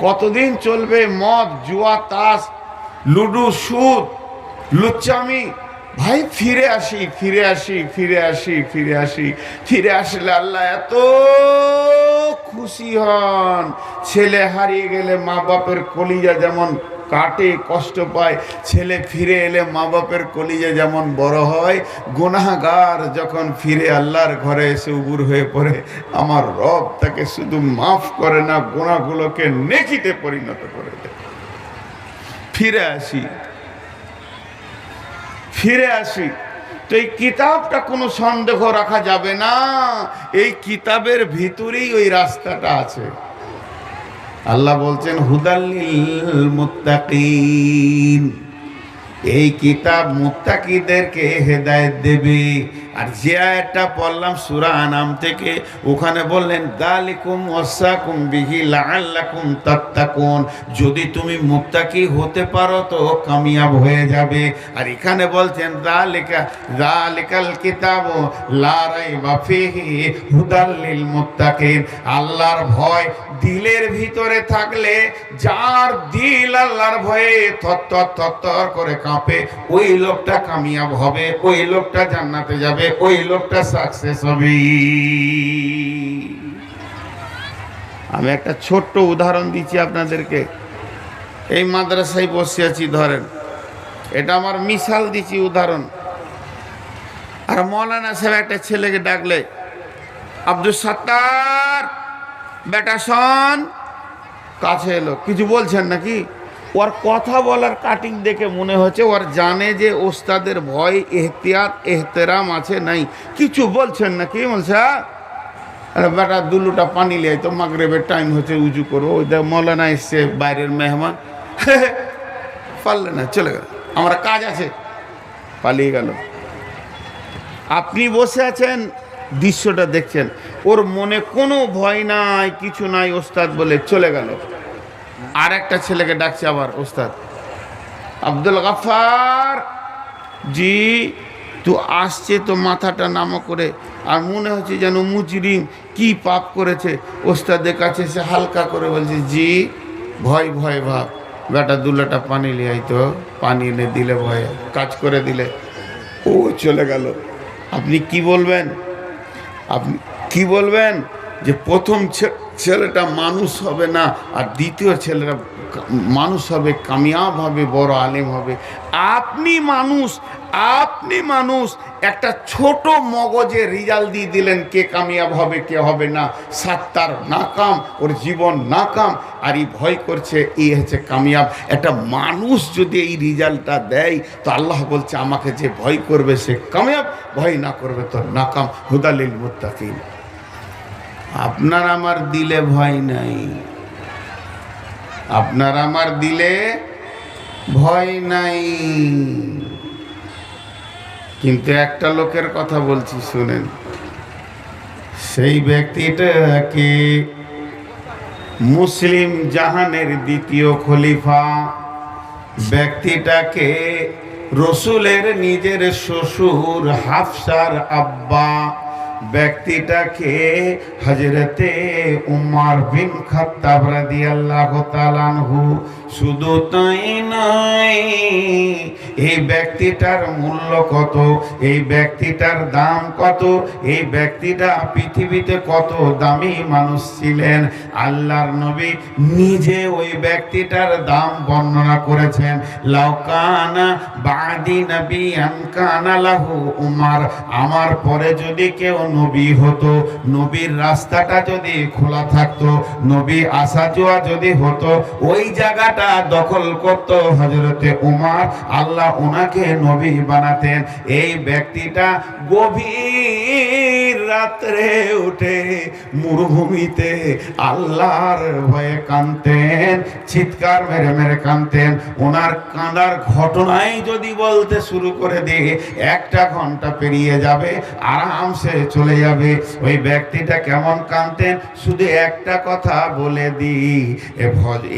কতদিন চলবে মদ জুয়া তাস লুডু সুদ লুচ্চামি? ভাই ফিরে আসি ফিরে আসি ফিরে আসি ফিরে আসি। ফিরে আসলে আল্লাহ এত খুশি হন। ছেলে হারিয়ে গেলে মা বাপের কলিজা যেমন কাটে, কষ্ট পায়, ছেলে ফিরে এলে মা বাপের কলিজা যেমন বড় হয়। গুনাহগার যখন ফিরে আল্লাহর ঘরে এসে উবুর হয়ে পড়ে, আমার রব তাকে শুধু মাফ করে না, গুনাহগুলোকে নেকিতে পরিণত করে দেয়। ফিরে আসি ফিরে আসি। তো এই কিতাবটা কোনো সন্দেহ রাখা যাবে না, এই কিতাবের ভিতরেই ওই রাস্তাটা আছে। আল্লাহ বলছেন হুদাল্লিল মুত্তাকিন, এই কিতাব মুত্তাকিদেরকে হেদায়েত দেবে। আর যে আয়াতটা পড়লাম সূরা আনাম থেকে, ওখানে বললেন যালিকুম ওয়াসাকুম বিহি লাআল্লাকুম তাত্তাকুন, যদি তুমি মুত্তাকি হতে পারো তো কামিয়াব হয়ে যাবে। আর এখানে বলছেন যালিকাল কিতাবু লা রাইবা ফীহি হুদাল লিল মুত্তাকিন, আল্লাহর ভয় দিলের ভিতরে থাকলে, যার দিল আল্লাহর ভয়ে থরথর করে কাঁপে, ওই লোকটা কামিয়াব হবে, ওই লোকটা জান্নাতে যাবে, ওই লোকটা সাকসেস হবে। আমি একটা ছোট্ট উদাহরণ দিচ্ছি আপনাদেরকে। এই মাদ্রাসায় বসে আছি, ধরেন এটা আমার মিসাল দিচ্ছি উদাহরণ। আর মৌলানা সাহেব একটা ছেলেকে ডাকলে, আব্দুল সাত্তার বেটা শোন, কাছে এলো, কিছু বলছেন নাকি? ওর কথা বলার কাটিং দেখে মনে হচ্ছে ওর জানে যে ওস্তাদের ভয় এহতিয়াত এহতেরাম আছে নাই। কিছু বলছেন নাকি? বলছে আরে বেটা দুলুটা পানি লিয়ে তো, মাগরিবের টাইম হচ্ছে, উজু করবো। ওই দেখ মৌলানা এসছে, বাইরের মেহমান, পারলে না, চলে গেল, আমরা কাজ আছে, পালিয়ে গেল। আপনি বসে আছেন, দৃশ্যটা দেখছেন, ওর মনে কোনো ভয় নাই, কিছু নাই, ওস্তাদ বলে চলে গেল। আর একটা ছেলেকে ডাকছে আবার, ওস্তাদ আব্দুল গাফফার জি, তো আসছে তো মাথাটা নামা করে, আর মনে হচ্ছে যেন মুজরিম কি পাপ করেছে। ওস্তাদের কাছে সে হালকা করে বলছে, জি ভয় ভয় ভাব, বেটা দুলাটা পানি লিয়াই তো, পানি এনে দিলে ভয়ে কাজ করে দিলে ও চলে গেল। আপনি কি বলবেন? আপনি কি বলবেন যে প্রথম ছেলেটা মানুষ হবে না, আর দ্বিতীয় ছেলেটা মানুষ হবে, কামিয়াব হবে, বড় আলেম হবে। আপনি মানুষ একটা ছোট মগজে রেজাল্ট দিয়ে দিলেন কে কামিয়াব হবে কে হবে না। সাত্তার নাকাম, ওর জীবন নাকাম, আর এই ভয় করছে এই হচ্ছে কামিয়াব। একটা মানুষ যদি এই রেজাল্টটা দেয় তো আল্লাহ বলছে আমাকে যে ভয় করবে সে কামিয়াব, ভয় না করবে তো নাকাম। হুদালিল মুত্তাকিন। আপনার আমার দিলে ভয় নাই, আপনার আমার দিলে ভয় নাই। কিন্তু একটা লোকের কথা বলছি শুনেন, সেই ব্যক্তিটাকে মুসলিম জাহানের দ্বিতীয় খলিফা, ব্যক্তিটাকে রসুলের নিজের শ্বশুর হাফসার আব্বা, ব্যক্তিটাকে হযরতে উমর বিন খাত্তাব রাদিয়াল্লাহু তাআলা আনহু। শুধু তাই নয়, এই ব্যক্তিটার মূল্য কত, এই ব্যক্তিটার দাম কত, এই ব্যক্তিটা পৃথিবীতে কত দামি মানুষ ছিলেন, আল্লাহর নবী নিজে ওই ব্যক্তিটার দাম বর্ণনা করেছেন। লাউ কানা বাদি নবিয়ান কানা লাহু উমর, আমার পরে যদি কেউ নবী হতো, নবীর রাস্তাটা যদি খোলা থাকতো, নবী আসা যাওয়া যদি হতো, ওই জায়গাটা দখল করত হযরতে উমর, আল্লাহ ওনাকে নবী বানাতেন। এই ব্যক্তিটা গভীর রাত্রে উঠে মরুভূমিতে আল্লাহর ভয়ে কাঁদতেন, চিৎকার মেরে মেরে কাঁদতেন। ওনার কাঁদার ঘটনাই যদি বলতে শুরু করে দিয়ে 1টা ঘন্টা পেরিয়ে যাবে, আরামসে চলে যাবে। ওই ব্যক্তিটা কেমন কাঁদতেন শুধু একটা কথা বলে দিই,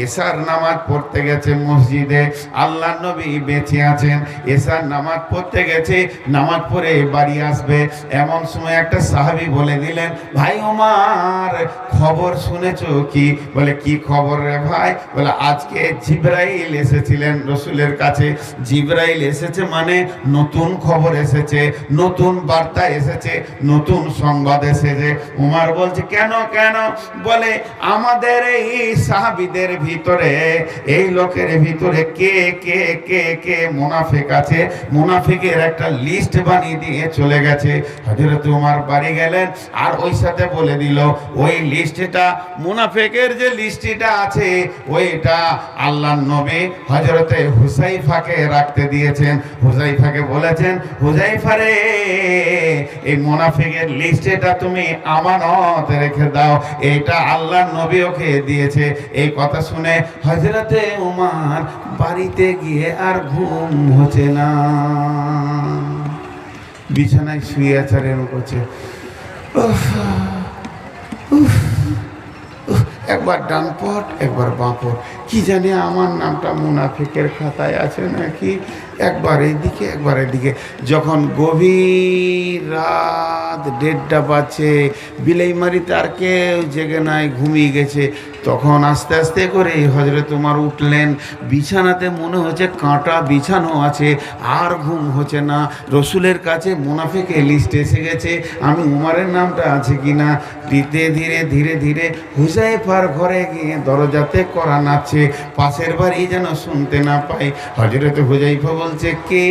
এশার নামাজ পড়তে গেছে মসজিদে, আল্লাহ নবী বেঁচে আছেন, এশার নামাজ পড়তে গেছে, নামাজ পড়ে বাড়ি আসবে, এমন সময় একটা সাহাবী বলে দিলেন, ভাই ওমর খবর শুনেছো কি? বলে কি খবর রে ভাই? বলে আজকে জিবরাইল এসেছিলেন রসুলের কাছে। জিবরাইল এসেছে মানে নতুন খবর এসেছে, নতুন বার্তা এসেছে, নতুন সংবাদ এসেছে। উমর বলছে কেন কেন? বলে আমাদের এই সাহাবীদের ভিতরে, এই লোকের ভিতরে কে কে কে কে মুনাফিক আছে, মুনাফিকের একটা লিস্ট বানিয়ে দিয়ে চলে গেছে। হযরত উমর বাড়ি গেলেন আর ওই সাথে বলে দিল, ওই লিস্টটা মুনাফিকের যে লিস্টটা আছে ওইটা আল্লাহর নবী হযরতে হুযায়ফাকে রাখতে দিয়েছেন। হুযায়ফাকে বলেছেন, হুযায়ফা রে এই মুনাফিকের লিস্টটা তুমি আমানত রেখে দাও, এটা আল্লাহর নবী ওকে দিয়েছে। এই কথা শুনে হযরতে উমর বাড়িতে গিয়ে আর ঘুম হচ্ছে না, বিছানায় শুয়ে আছে, এরকম করছে, একবার ডান পট একবার বাঁ পট, কি জানি আমার নামটা মুনাফিকের খাতায় আছে নাকি, একবার এইদিকে একবার এদিকে। যখন গভীর রাত 1:30 বাজছে, বিলাইমারিতে আর কেউ জেগে নাই, ঘুমিয়ে গেছে, তখন আস্তে আস্তে করে হযরত উমর উঠলেন। বিছানাতে মনে হচ্ছে কাঁটা বিছানো আছে, আর ঘুম হচ্ছে না। রসুলের কাছে মুনাফিকের লিস্ট এসে গেছে, আমি উমরের নামটা আছে কিনা। ধীরে ধীরে ধীরে ধীরে হুযায়ফার ঘরে গিয়ে দরজাতে কড়া নাড়ছে, পাশের বাড়ি যেন শুনতে না পাই। হযরত হুযায়ফা বলছে কে?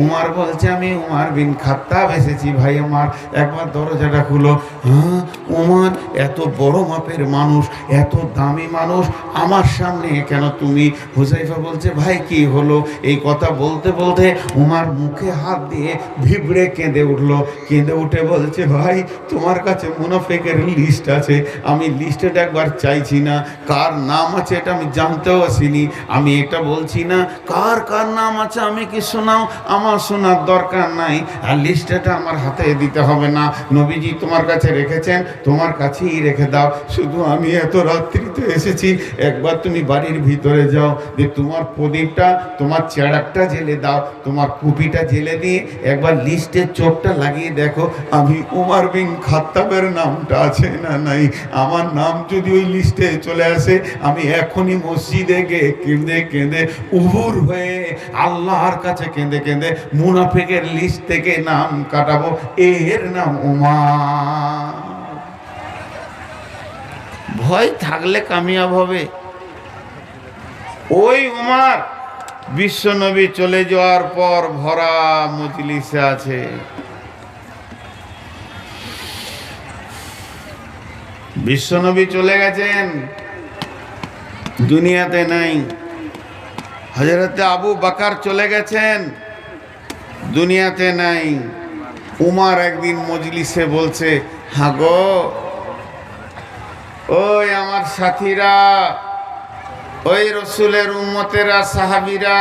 উমর বলছে আমি উমর বিন খাত্তাব এসেছি ভাই আমার, একবার দরজাটা খুলো। হ্যাঁ উমর, এত বড় মাপের মানুষ, এত দামি মানুষ, আমার সামনে কেন তুমি? হুযায়ফা বলছে ভাই কি হলো? এই কথা বলতে বলতে উমর মুখে হাত দিয়ে ভিবড়ে কেঁদে উঠলো। কেঁদে উঠে বলছে ভাই তোমার কাছে মুনাফিকের লিস্ট আছে, আমি লিস্টটা একবার চাইছি না, কার নাম আছে এটা আমি জানতেও আসিনি, আমি এটা বলছি না কার কার নাম আছে আমি কি শোনাও, আমার শোনার দরকার নাই, আর লিস্টটা আমার হাতে দিতে হবে না, নবীজি তোমার কাছে রেখেছেন, তোমার কাছেই রেখে দাও। শুধু আমি এত রাত শিবরাত্রিতে এসেছি, একবার তুমি বাড়ির ভিতরে যাও, যে তোমার প্রদীপটা তোমার চেরাকটা জেলে দাও, তোমার কুপিটা জেলে দিয়ে একবার লিস্টে চোখটা লাগিয়ে দেখো আমি উমর বিন খাত্তাবের নামটা আছে না নাই। আমার নাম যদি ওই লিস্টে চলে আসে, আমি এখনই মসজিদে গিয়ে কেঁদে কেঁদে উবুর হয়ে আল্লাহর কাছে কেঁদে কেঁদে মুনাফিকের লিস্ট থেকে নাম কাটাবো, এর নাম উমর। ভয় থাকলে কামিয়াব হবে। ওই উমর বিশ্বনবী চলে যাওয়ার পর ভরা মজলিসে আছে। বিশ্বনবী চলে গেছেন, দুনিয়াতে নাই। হযরত আবু বকর চলে গেছেন, দুনিয়াতে নাই। উমর একদিন মজলিসে বলছে, হ্যাঁ গো, ওই আমার সাথীরা, ওই রসুলের উম্মতেরা, সাহাবীরা,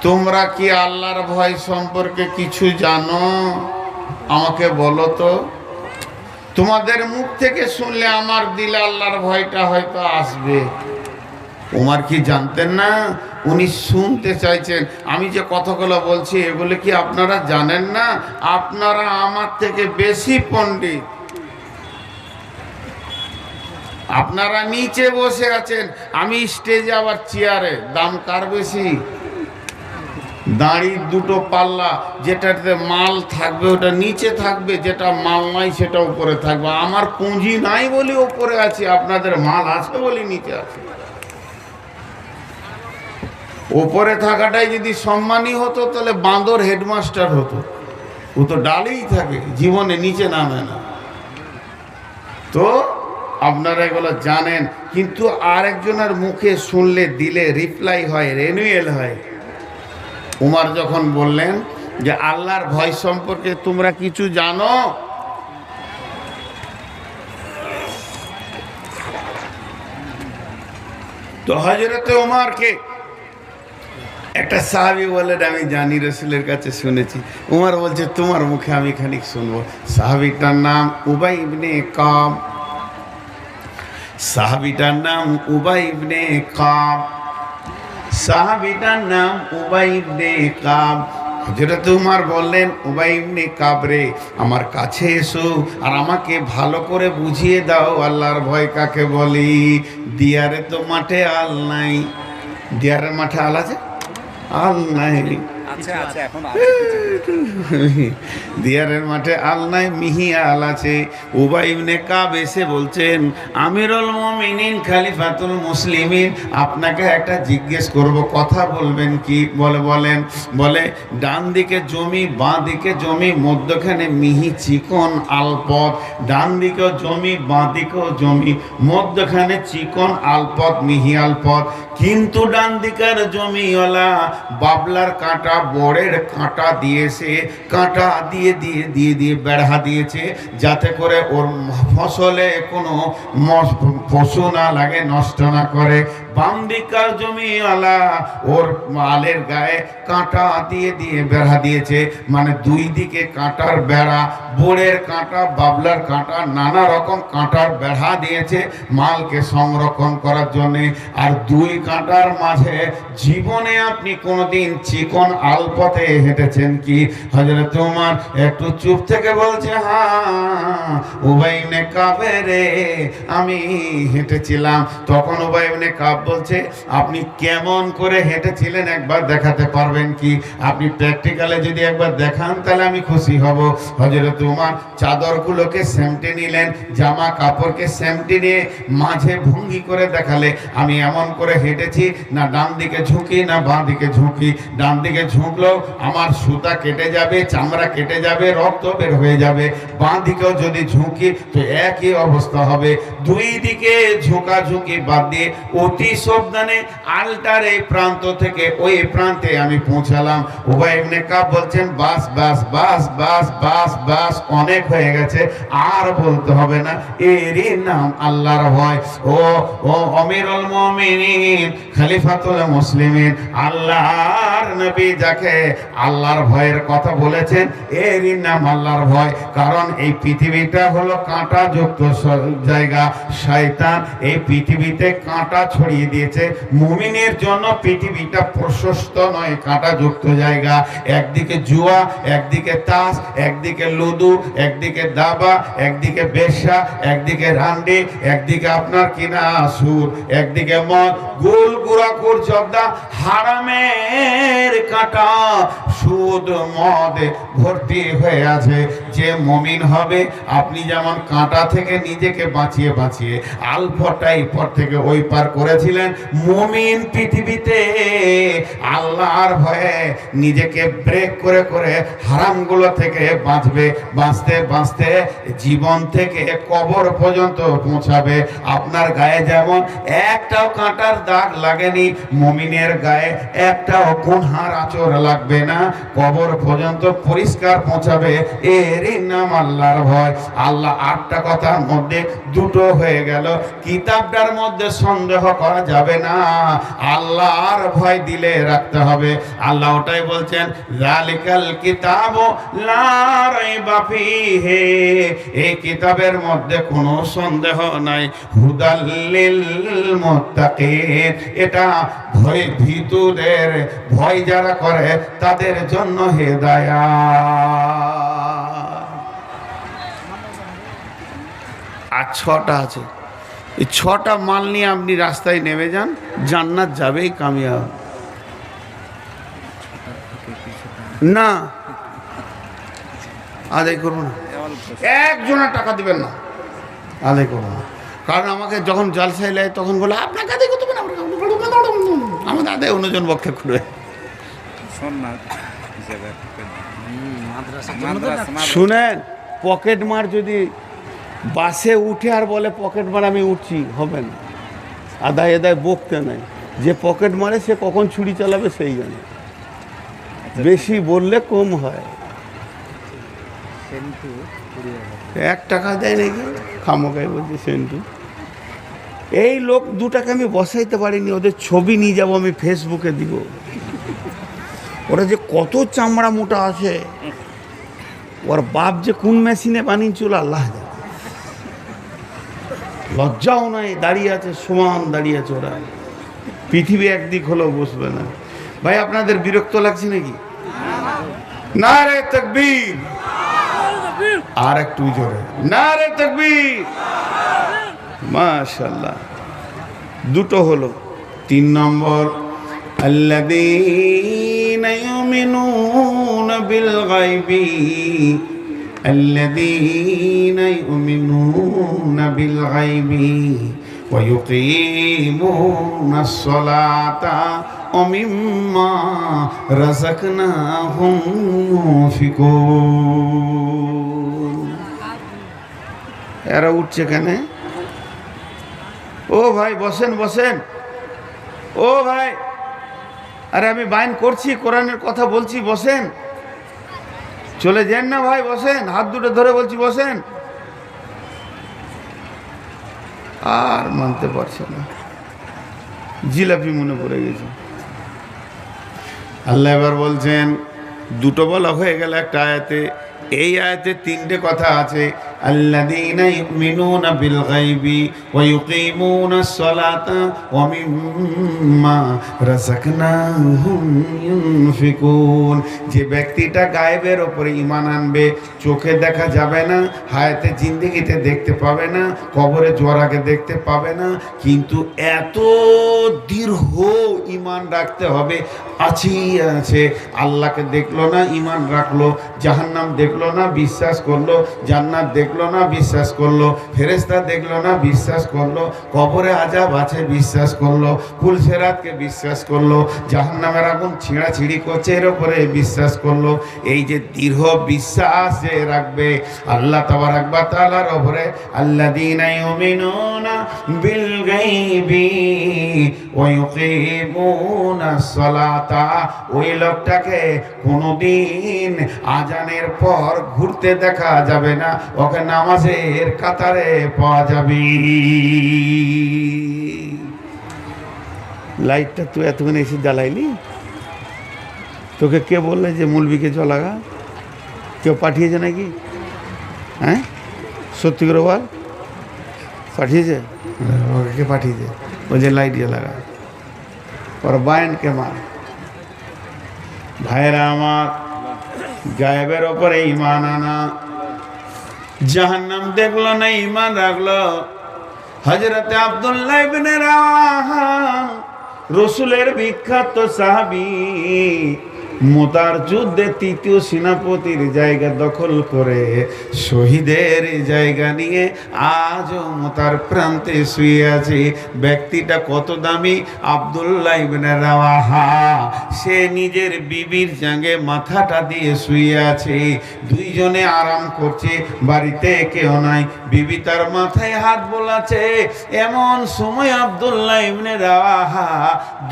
তোমরা কি আল্লাহর ভয় সম্পর্কে কিছু জানো? আমাকে বলো তো। তোমাদের মুখ থেকে শুনলে আমার দিলে আল্লাহর ভয়টা হয়তো আসবে। উমর কি জানতেন না? উনি শুনতে চাইছেন, আমি যে কথাগুলো বলছি এগুলো কি আপনারা জানেন না? আপনারা আমার থেকে বেশি পণ্ডিত। আপনারা নিচে বসে আছেন, আমি স্টেজে আবার চেয়ারে। দাম কার বেশি? দাঁড়ির দুটো পাল্লা, যেটাতে মাল থাকবে ওটা নিচে থাকবে, যেটা মাল নাই সেটা উপরে থাকবে। আমার পুঁজি নাই বলে উপরে আছি, আপনাদের মাল আছে বলে নিচে আছে। উপরে থাকাটাই যদি সম্মানী হতো তাহলে বাঁদর হেডমাস্টার হতো। ও তো ডালেই থাকে, জীবনে নিচে নামে না। তো আপনারা এগুলো জানেন, কিন্তু আরেকজনের মুখে শুনলে দিলে রিপ্লাই হয়, রেনুয়েল হয়। উমর যখন বললেন যে আল্লাহর ভয় সম্পর্কে তোমরা কিছু জানো, তো হযরতে উমরকে একটা সাহাবী বলেন, আমি জানি রাসূলের কাছে শুনেছি। উমর বলছে, তোমার মুখে আমি খানিক শুনবো। সাহাবীটার নাম উবাই ইবনে কাব। সাহাবীটার নাম উবাই ইবনে কাব। সাহাবীটার নাম উবাই ইবনে কাব। হযরত উমর বললেন, উবাই ইবনে কাব রে, আমার কাছে এসো আর আমাকে ভালো করে বুঝিয়ে দাও আল্লাহর ভয় কাকে বলি। দিয়ারে তো মাঠে আল নাই। দিয়ারের মাঠে আল আছে? আল নাই। দিয়ারের মাঠে আল নাই, মিহি আল আছে। উবাই ইবনে কাব এসে বলছেন, আমিরুল মুমিনিন, খলিফাতুল মুসলিমিন, আপনাকে একটা জিজ্ঞেস করব, কথা বলবেন কি? বলেন। বলে, ডান দিকে জমি, বাঁ দিকে জমি, মধ্যখানে মিহি চিকন আলপথ। ডান দিকেও জমি, বাঁ দিকেও জমি, মধ্যখানে চিকন আলপথ, মিহি আলপথ। কিন্তু ডান দিকের জমিওয়ালা বাবলার কাঁটা, বড়ের কাঁটা দিয়েছে, কাঁটা দিয়ে দিয়ে দিয়ে দিয়ে বেড়া দিয়েছে, যাতে করে ওর ফসলে কোনো পশু না লাগে, নষ্ট না করে। বাম দিকার জমিওয়ালা ওর মালের গায়ে কাঁটা দিয়ে দিয়ে বেড়া দিয়েছে, মানে দুই দিকে কাঁটার বেড়া, বোড়ের কাঁটা, বাবলার কাঁটা, নানা রকম কাঁটার বেড়া দিয়েছে মালকে সংরক্ষণ করার জন্যে। আর দুই কাঁটার মাঝে জীবনে আপনি কোনোদিন চিকন আলপথে হেঁটেছেন কি? হযরত উমর একটু চুপ থেকে বলছে, হ্যাঁ উবাই ইবনে কাব রে, আমি হেঁটেছিলাম। তখন উবাই ইবনে কাব বলছে, আপনি কেমন করে হেঁটেছিলেন একবার দেখাতে পারবেন কি? আপনি প্র্যাকটিক্যালে যদি একবার দেখান তাহলে আমি খুশি হব। হযরত উমর চাদরগুলোকে সেমটে নিলেন, জামা কাপড়কে সেমটে নিয়ে মাঝে ভঙ্গি করে দেখালে, আমি এমন করে হেঁটেছি, না ডান দিকে ঝুঁকি না বাঁ দিকে ঝুঁকি। ডান দিকে ঝুঁকলেও আমার সুতা কেটে যাবে, চামড়া কেটে যাবে, রক্ত বের হয়ে যাবে। বাঁ দিকেও যদি ঝুঁকি তো একই অবস্থা হবে। দুই দিকে ঝুঁকাঝুঁকি বাদ দিয়ে অতি সাবধানে আলটার এই প্রান্ত থেকে ওই প্রান্তে আমি পৌঁছালাম। উবাই ইবনে কাব বলছেন, বাস বাস বাস বাস বাস বাস, অনেক হয়ে গেছে, আর বলতে হবে না। এরই নাম আল্লাহর ভয়। ও আমিরুল মুমিনিন, খলিফাতুল মুসলিমিন, আল্লাহর নবী যাকে আল্লাহর ভয়ের কথা বলেছেন এরই নাম আল্লাহর ভয়। কারণ এই পৃথিবীটা হলো কাঁটাযুক্ত জায়গা। শয়তান এই পৃথিবীতে কাঁটা ছড়িয়ে দিয়েছে। মুমিনের জন্য পৃথিবীটা প্রশস্ত নয়, কাঁটাযুক্ত জায়গা। একদিকে জুয়া, একদিকে তাস, একদিকে লুডু, একদিকে দাবা, একদিকে বেশ্যা, একদিকে রান্ডি, একদিকে আপনার কিনা সুর, একদিকে মদ, গোল গুড়াকুর জর্দা, হারামের কাঁটা, সুদ মদ ভর্তি হয়ে আছে। যে মুমিন হবে, আপনি যেমন কাঁটা থেকে নিজেকে বাঁচিয়ে বাঁচিয়ে আলফাটাই পর থেকে ওই পার করেছিলেন, মুমিন পৃথিবীতে আল্লাহর ভয়ে নিজেকে ব্রেক করে করে হারামগুলো থেকে বাঁচবে। বাঁচতে বাঁচতে জীবন থেকে কবর পর্যন্ত পৌঁছাবে। আপনার গায়ে যেমন একটাও কাঁটার দাগ লাগেনি, মুমিনের গায়ে একটাও গুনহার আঁচড় লাগবে না, কবর পর্যন্ত পরিষ্কার পৌঁছাবে। এরই নাম আল্লাহর ভয়। আল্লাহ 8টা কথার মধ্যে 2টো হয়ে গেল। কিতাবটার মধ্যে সন্দেহ করা যাবে না, আল্লাহর ভয় দিলে রাখতে হবে। আল্লাহ ওটাই বলছেন, যালিকাল কিতাবু লা রাইবা ফীহি, এই কিতাবের মধ্যে কোনো সন্দেহ নাই। হুদাল লিল মুত্তাকিন, এটা ভয় ভীতুদের, ভয় যারা করে তাদের জন্য হেদায়াত। আর 6টা আছে। এই 6টা মাল নিয়ে আপনি রাস্তায় নেমে যান, জান্নাত যাবেই কামিয়াব। না আদায় করবো না, একজনের টাকা দিবেন না, আদায় করবো না। কারণ আমাকে যখন জলসায় নেয় তখন বলে আপনাকে আদায় করতে হবে না, আমাদের আদায় অন্যজন পক্ষে করবে। শুনেন, পকেট মার যদি বাসে উঠে আর বলে পকেট মার আমি উঠছি, হবে না। আদায় আদায় বকতে নাই। যে পকেট মারে সে কখন ছুরি চালাবে সেই জানে। বেশি বললে কম হয়। 1 টাকা দেয় নাকি খামোকাই বলছে সেন্টু। এই লোক 2 টাকা আমি বসাইতে পারিনি, ওদের ছবি নিয়ে যাবো, আমি ফেসবুকে দিব। ওরা যে কত চামড়া মোটা আছে, ওর বাপ যে কোন মেশিনে বানিয়েছিল আল্লাহ জানে। লজ্জাও নাই, দাঁড়িয়ে আছে, সমান দাঁড়িয়ে আছে ওরা। পৃথিবী একদিক হলেও বসবে না। ভাই আপনাদের বিরক্ত লাগছে নাকি? নারে তাকবীর, আর একটু জোরে নারে তাকবীর। মাশাআল্লাহ, 2টো হলো। 3 নম্বর, আল্লাযীনা ইউমিনুনা বিল গায়বি, আল্লাযীনা ইউমিনুনা বিল গায়বি ওয়া ইউকিমুনাস সালাতা ওয়া মিম্মা রাযাকনাহুম ইউনফিকুন। এরা উঠছে কেন? ও ভাই বসেন বসেন, ও ভাই, আরে আমি বাইন করছি, কোরআনের কথা বলছি, বসেন। চলে যান না ভাই, বসেন, হাত দুটো ধরে বলছি বসেন। আর মানতে পারছে না, জিলাপি মনে পড়ে গেছে। আল্লাহ এবার বলছেন, 2টো বলা হয়ে গেল একটা আয়াতে। এই আয়াতে 3টে কথা আছে। আল্লাযীনা ইউমিনুনা বিল গায়বি ওয়া ইউকিমুনাস সালাতা ওয়া মিম্মা রাযাকনাহুম ইউনফিকুন। যে ব্যক্তিটা গায়েবের উপরে ঈমান আনবে, চোখে দেখা যাবে না, হায়াতে জিন্দেগিতে দেখতে পাবে না, কবরে যাওয়ার আগে দেখতে পাবে না, কিন্তু এত দৃঢ় ঈমান রাখতে হবে। আছে আল্লাহকে দেখলো না, ঈমান রাখলো। জাহান্নাম দেখলো না, বিশ্বাস করলো। জান্নাত দেখলো না, বিশ্বাস করলো। ফেরেশতা দেখলো না, বিশ্বাস করলো। কবরে আযাব আছে, বিশ্বাস করলো। পুলসেরাতকে বিশ্বাস করলো। জাহান্নামের আগুন ছিঁড়াছিঁড়ি করছে, এর উপরে বিশ্বাস করলো। এই যে দৃঢ় বিশ্বাস যে রাখবে আল্লাহ তাবারাক ওয়া তাআলার উপরে, আল্লাযীনা ইউমিনুনা বিল গায়বি ওয়া ইউকিমুনাস সালাতা, ওই লোকটাকে কোনোদিন আজানের পর ঘুরতে দেখা যাবে না, ওকে নামাজের কাতারে পাওয়া যাবে। লাইটটা তুই এতক্ষণ এসে জ্বালাইলি, তোকে কে বললে যে মৌলবীকে জল লাগা? কেউ পাঠিয়েছে নাকি? হ্যাঁ, সত্যি করে বল, পাঠিয়েছে? ওকে কে পাঠিয়েছে? ওই যে লাইট দিয়ে লাগা, ওর বায়নকে মার। ভাইরা আমার, গায়েবের ওপরে ইমান আনা। জাহান্নাম দেখলো না, ইমান রাখলো। হযরতে আব্দুল্লাহ ইবনে রাওয়াহা, রসুলের বিখ্যাত সাহাবী, মুতার যুদ্ধে তৃতীয় সেনাপতির জায়গা দখল করে শহীদের জায়গা নিয়ে আজও মুতার প্রান্তে শুয়ে আছে। ব্যক্তিটা কত দামি? আব্দুল্লাহ ইবনে রাওয়াহা। সে নিজের বিবির জাঙ্গে মাথাটা দিয়ে শুয়ে আছে, দুইজনে আরাম করছে, বাড়িতে কেউ নাই, বিবি তার মাথায় হাত বোলাচ্ছে। এমন সময় আব্দুল্লাহ ইবনে রাওয়াহা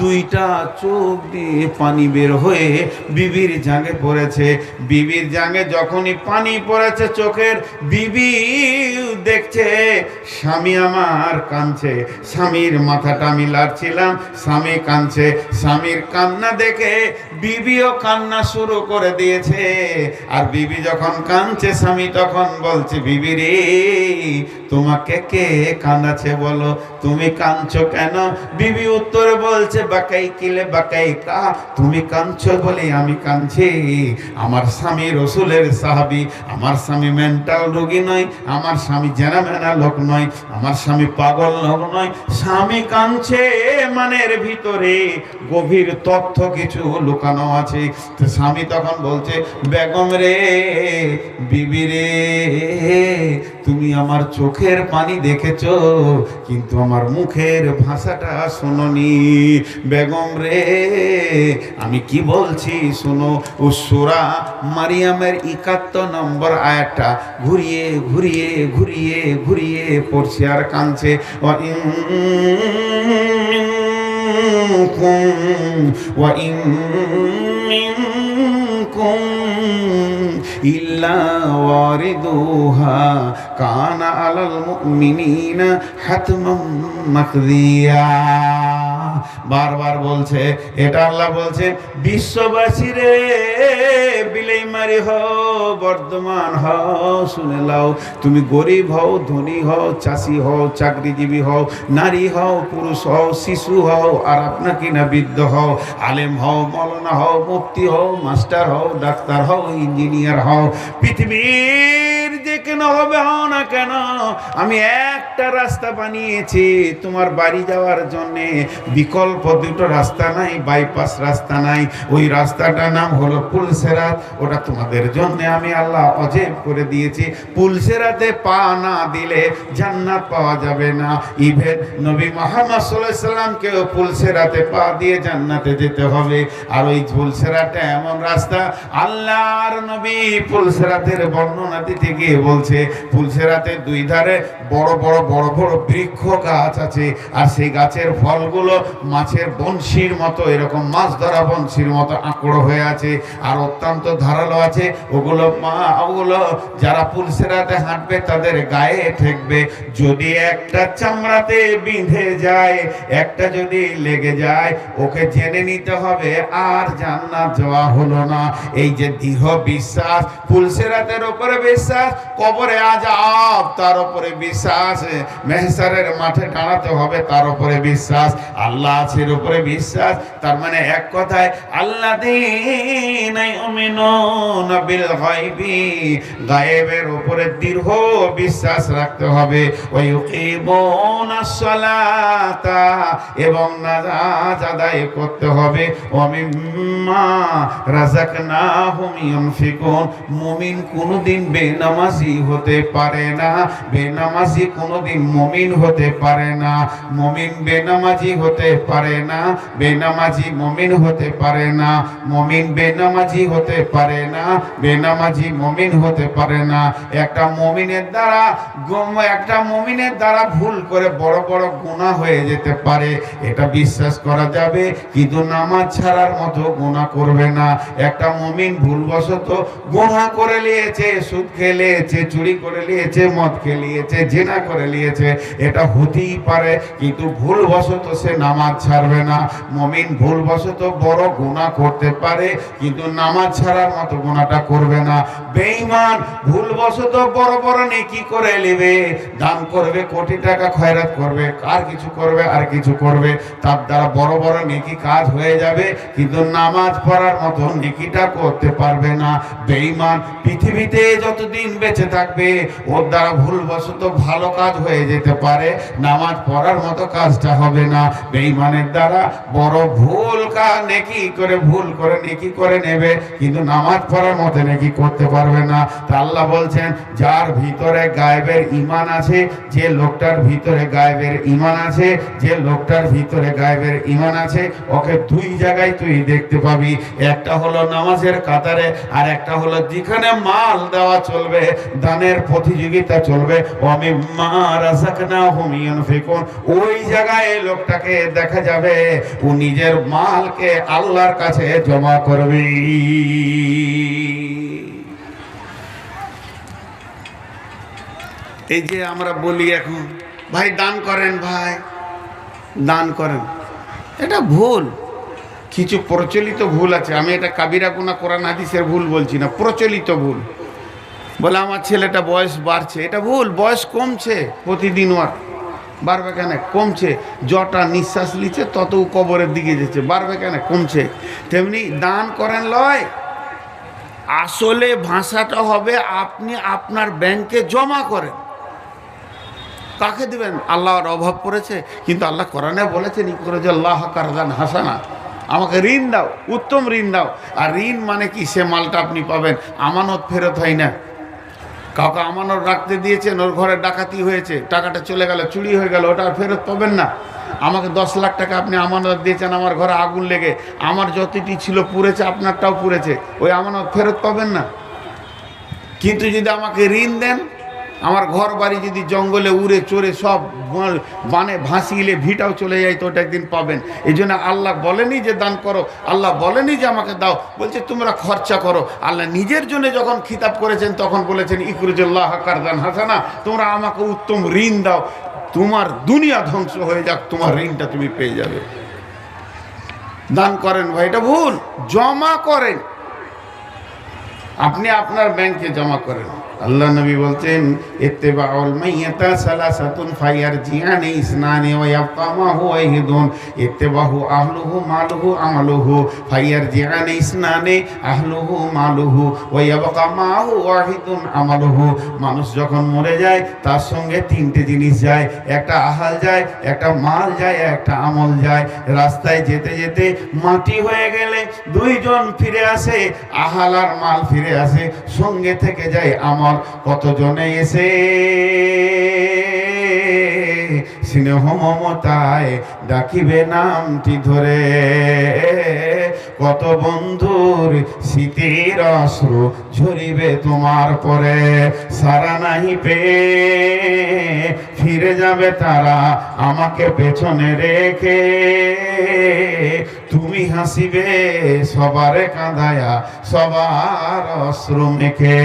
দুইটা চোখ দিয়ে পানি বের হয়ে বিবির জাঙ্গে পড়েছে। বিবির জাঙ্গে যখনই পানি পড়েছে চোখের, বিবি দেখছে স্বামী আমার কাঁদছে। স্বামীর মাথাটা আমি লাড়ছিলাম, স্বামী কাঁদছে। স্বামীর কান্না দেখে বিবিও কান্না শুরু করে দিয়েছে। আর বিবি যখন কাঁদছে, স্বামী তখন বলছে, বিবি রে, তোমাকে কে কাঁদাছে বলো, তুমি কাঁদছো কেন? বিবি উত্তরে বলছে, বাকাই কিলে বাকাই কা, তুমি কাঁদছো বলে আমি কাঁদছি। আমার স্বামী রসুলের সাহাবী, আমার স্বামী মেন্টাল রোগী নয়, আমার স্বামী জেনামেনা লোক নয়, আমার স্বামী পাগল লোক নয়। স্বামী কাঁদছে মানে এর ভিতরে গভীর তথ্য কিছু লুকানো আছে। তো স্বামী তখন বলছে, বেগম রে, বিবি রে, তুমি আমার চোখের পানি দেখেছো, কিন্তু আমার মুখের ভাষাটা শোনোনি। বেগম রে, আমি কি বলছি শোনো। ও সূরা মারিয়ামের ৭১ নম্বর আয়াতটা ঘুরিয়ে ঘুরিয়ে ঘুরিয়ে ঘুরিয়ে পড়ছে আর কাঁদছে। وَإِن مِّنكُمْ إِلَّا وَارِدُهَا كَانَ عَلَى الْمُؤْمِنِينَ حَتْمًا مَّقْضِيًّا। বারবার বলছে এটা। আল্লাহ বলছে, বিশ্ববাসী রে, বিলেইমারি হও, বর্ধমান হও, শুনে লাও। তুমি গরিব হও, ধনী হও, চাষি হও, চাকরিজীবী হও, নারী হও, পুরুষ হও, শিশু হও, আর আপনার কিনা বৃদ্ধ হও, আলেম হও, মৌলানা হও, মুফতি হও, মাস্টার হও, ডাক্তার হও, ইঞ্জিনিয়ার হও, পৃথিবীর যে কেন হবে হও না কেন, আমি একটা রাস্তা বানিয়েছি তোমার বাড়ি যাওয়ার জন্যে। বিকল্প দুটো রাস্তা নাই, বাইপাস রাস্তা নাই। ওই রাস্তাটার নাম হলো পুলসেরাত। ওটা তোমাদের জন্য আমি আল্লাহ অজেব করে দিয়েছি। পুলসেরাতে পা না দিলে জান্নাত পাওয়া যাবে না। ইভেন নবী মুহাম্মদ সাল্লাল্লাহু আলাইহি সাল্লামকেও পুলসেরাতে পা দিয়ে জান্নাতে যেতে হবে। আর ওই পুলসেরাতটা এমন রাস্তা, আল্লাহর নবী পুলসেরাতের বর্ণনা দিতে গিয়ে বলছে, পুলসেরাতের দুই ধারে বড় বড় বড় বড় বৃক্ষ গাছ আছে। আর সেই গাছের ফলগুলো মাছের বনশির মতো, এরকম মাছ ধরা বনশির মতো আঁকড়ো হয়ে আছে, আর অত্যন্ত ধারালো আছে। ওগুলো যারা পুলসেরাতে হাঁটবে তাদের গায়ে ঠেকবে। যদি একটা চামড়াতে বিঁধে যায়, একটা যদি লেগে যায়, ওকে জেনে নিতে হবে আর জান্নাত যাওয়া হলো না। এই যে দৃঢ় বিশ্বাস, পুলসেরাতের উপরে বিশ্বাস, কবরে আযাব তার উপরে বিশ্বাস, মেহশারের মাঠে দাঁড়াতে হবে তার উপরে বিশ্বাস, আল্লাহ আছে উপরে বিশ্বাস। তার মানে এক কথায়, আল্লাযীনা ইউমিনুনা বিল গায়বি, গায়েবের উপরে দৃঢ় বিশ্বাস রাখতে হবে। ওয়া ইউকিমুনাস সালাতা, এবং নামাজ আদায় করতে হবে। ওয়া মিম্মা রাযাকনাহুম ইউনফিকুন, মুমিন কোনদিন বেনামাজি হতে পারে না। বেনামাজি কোনদিন মুমিন হতে পারে না। মুমিন বেনামাজি হতে পারে না। বেনামাজি মুমিন হতে পারে না। মুমিন বেনামাজি হতে পারে না। বেনামাজি মুমিন হতে পারে না। একটা মুমিনের দ্বারা ভুল করে বড় বড় গুনাহ হয়ে যেতে পারে, এটা বিশ্বাস করা যাবে, কিন্তু নামাজ ছাড়ার মতো গুনাহ করবে না। একটা মুমিন ভুলবশত গুনাহ করে নিয়েছে, সুদ খেয়ে নিয়েছে, চুরি করে নিয়েছে, মদ খেয়ে নিয়েছে, জেনা করে নিয়েছে, এটা হতেই পারে, কিন্তু ভুলবশত সে নামাজ ছাড়বে না। মুমিন ভুলবশত বড় গুনাহ করতে পারে, কিন্তু নামাজ ছাড়ার মতো গুনাহটা করবে না। বেঈমান ভুলবশত বড় বড় নেকি করে নেবে, দান করবে, কোটি টাকা খয়রাত করবে, আর কিছু করবে, আর কিছু করবে, তার দ্বারা বড় বড় নেকি কাজ হয়ে যাবে, কিন্তু নামাজ পড়ার মতো নেকিটা করতে পারবে না। বেঈমান পৃথিবীতে যতদিন বেঁচে থাকবে ওর দ্বারা ভুলবশত ভালো কাজ হয়ে যেতে পারে, নামাজ পড়ার মতো কাজটা হবে না। বেঈমানের দ্বারা বড় ভুল কাজ নেকি করে, ভুল করে নেকি করে নেবে, কিন্তু নামাজ পড়ার মতো নেকি করতে পারবে না। তা আল্লাহ বলছেন, যার ভিতরে গায়েবের ঈমান আছে, যে লোকটার ভিতরে গায়েবের ঈমান আছে, যে লোকটার ভিতরে গায়েবের ঈমান আছে, ওকে দুই জায়গায় তুই দেখতে পাবি। একটা হলো নামাজের কাতারে, আর একটা হলো যেখানে মাল দেওয়া চলবে, দানের প্রতিযোগিতা চলবে, ওয়ামিম্মা রাযাকনাহুম ইউনফিকুন, ওই জায়গায় লোকটাকে দেখা যাবে ও নিজের মালকে আল্লাহর কাছে জমা করবে। এই যে আমরা বলি এখন, ভাই দান করেন, ভাই দান করেন, এটা ভুল। কিছু প্রচলিত ভুল আছে, আমি এটা কাবিরা গুনাহ কোরআন হাদিসের ভুল বলছি না, প্রচলিত ভুল। বলে আমার ছেলেটা বয়স বাড়ছে, এটা ভুল। বয়স কমছে, প্রতিদিন ওর বাড়বে কেন? কমছে। যটা নিঃশ্বাস নিচ্ছে তত কবরের দিকে যাচ্ছে, বাড়বে কেন? কমছে। তেমনি দান করেন লয়, আসলে ভাষাটা হবে আপনি আপনার ব্যাংকে জমা করেন। কাকে দিবেন? আল্লাহর অভাব পড়েছে, কিন্তু আল্লাহ কোরআনে বলেছেন ইকরাজাল্লাহ কারদান হাসানা, আমাকে ঋণ দাও, উত্তম ঋণ দাও। আর ঋণ মানে কি? সে মালটা আপনি পাবেন, আমানত ফেরত হয় না। কাউকে আমানত রাখতে দিয়েছেন, ওর ঘরে ডাকাতি হয়েছে, টাকাটা চলে গেল, চুরি হয়ে গেল, ওটা আর ফেরত পাবেন না। আমাকে 10 লাখ টাকা আপনি আমানত দিয়েছেন, আমার ঘরে আগুন লেগে আমার যতটি ছিল পুড়েছে, আপনারটাও পুড়েছে, ওই আমানত ফেরত পাবেন না। কিন্তু যদি আমাকে ঋণ দেন, আমার ঘর বাড়ি যদি জঙ্গলে উড়ে চড়ে সব বানে ভাসিলে ভিটাও চলে যায়, তো ওটা একদিন পাবেন। এই জন্য আল্লাহ বলেনি যে দান করো, আল্লাহ বলেনি যে আমাকে দাও, বলছে তোমরা খরচা করো। আল্লাহ নিজের জন্য যখন খিতাব করেছেন তখন বলেছেন ইকরাজাল্লাহ কারদান হাসানা, তোমরা আমাকে উত্তম ঋণ দাও, তোমার দুনিয়া ধ্বংস হয়ে যাক, তোমার ঋণটা তুমি পেয়ে যাবে। দান করেন ভাই, এটা ভুল। জমা করেন, আপনি আপনার ব্যাংকে জমা করেন। আল্লাহ নবী বলছেন ইত্তিবাউল মাইয়াতা সালাসাতুন ফায়ারজিআনি ইসনানি ওয়া ইয়াবকা মা হুয়া ওয়াহিদুন, ইত্তিবাহু আহলুহু মালুহু আমালুহু ফায়ারজিআনি ইসনানি আহলুহু মালুহু ওয়া ইয়াবকা মা হুয়া ওয়াহিদুন আমালুহু। মানুষ যখন মরে যায় তার সঙ্গে তিনটে জিনিস যায়, একটা আহাল যায়, একটা মাল যায়, একটা আমল যায়। রাস্তায় যেতে যেতে মাটি হয়ে গেলে দুইজন ফিরে আসে, আহাল আর মাল ফিরে আসে, সঙ্গে থেকে যায় আমল। কতজনে এসে স্নেহ মমতায় ডাকিবে নামটি ধরে, কত বন্ধুর স্মৃতির অশ্রু ঝরিবে তোমার পরে, সারা নাহি পেয়ে ফিরে যাবে তারা আমাকে পেছনে রেখে, তুমি হাসিবে সবারে কাঁদায়া সবার অশ্রু মেখে।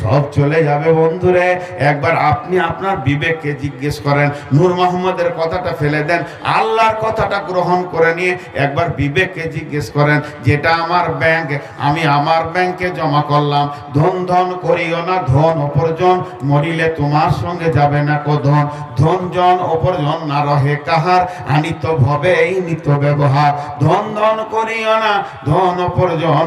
সব চলে যাবে বন্ধুরে, একবার আপনি আপনার বিবেককে জিজ্ঞেস করেন। নূর মোহাম্মদের কথাটা ফেলে দেন, আল্লাহর কথাটা গ্রহণ করে নিয়ে একবার বিবেককে জিজ্ঞেস করেন, যেটা আমার ব্যাংক, আমি আমার ব্যাংকে জমা করলাম, ধন ধন করিও না, ধন উপার্জন, মরিলে তোমার সঙ্গে যাবে না কো ধন, ধন জন উপার্জন না রহে কাহার, আনিত ভবে এই নিত ব্যবহার, ধন ধন করিও না, ধন উপার্জন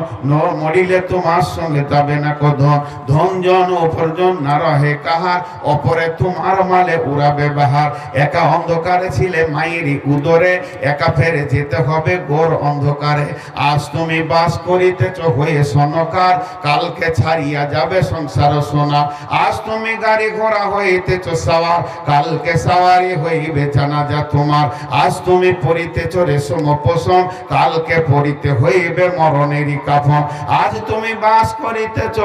মরিলে তোমার সঙ্গে যাবে না কো ধন, ধন জন উপার্জন না রহে কাহার, অপরে তোমার মালে উড়াবে বাহার, একা অন্ধকারে ছিলে মায়েরই উদরে, একা ফেরে যেতে হবে ঘোর অন্ধকারে, আজ তুমি বাস করিতেছ হয়ে সনকার, কালকে ছাড়িয়া যাবে সংসার সোনা, আজ তুমি গাড়ি ঘোড়া হইতেছ সাওয়ার, কালকে সাওয়ারি হইবে জানাজা তোমার। আজ তুমি পরিতেছ রেশম পোষণ, কালকে পরিতে হইবে মরণেরই কাফন। আজ তুমি বাস করিতেছ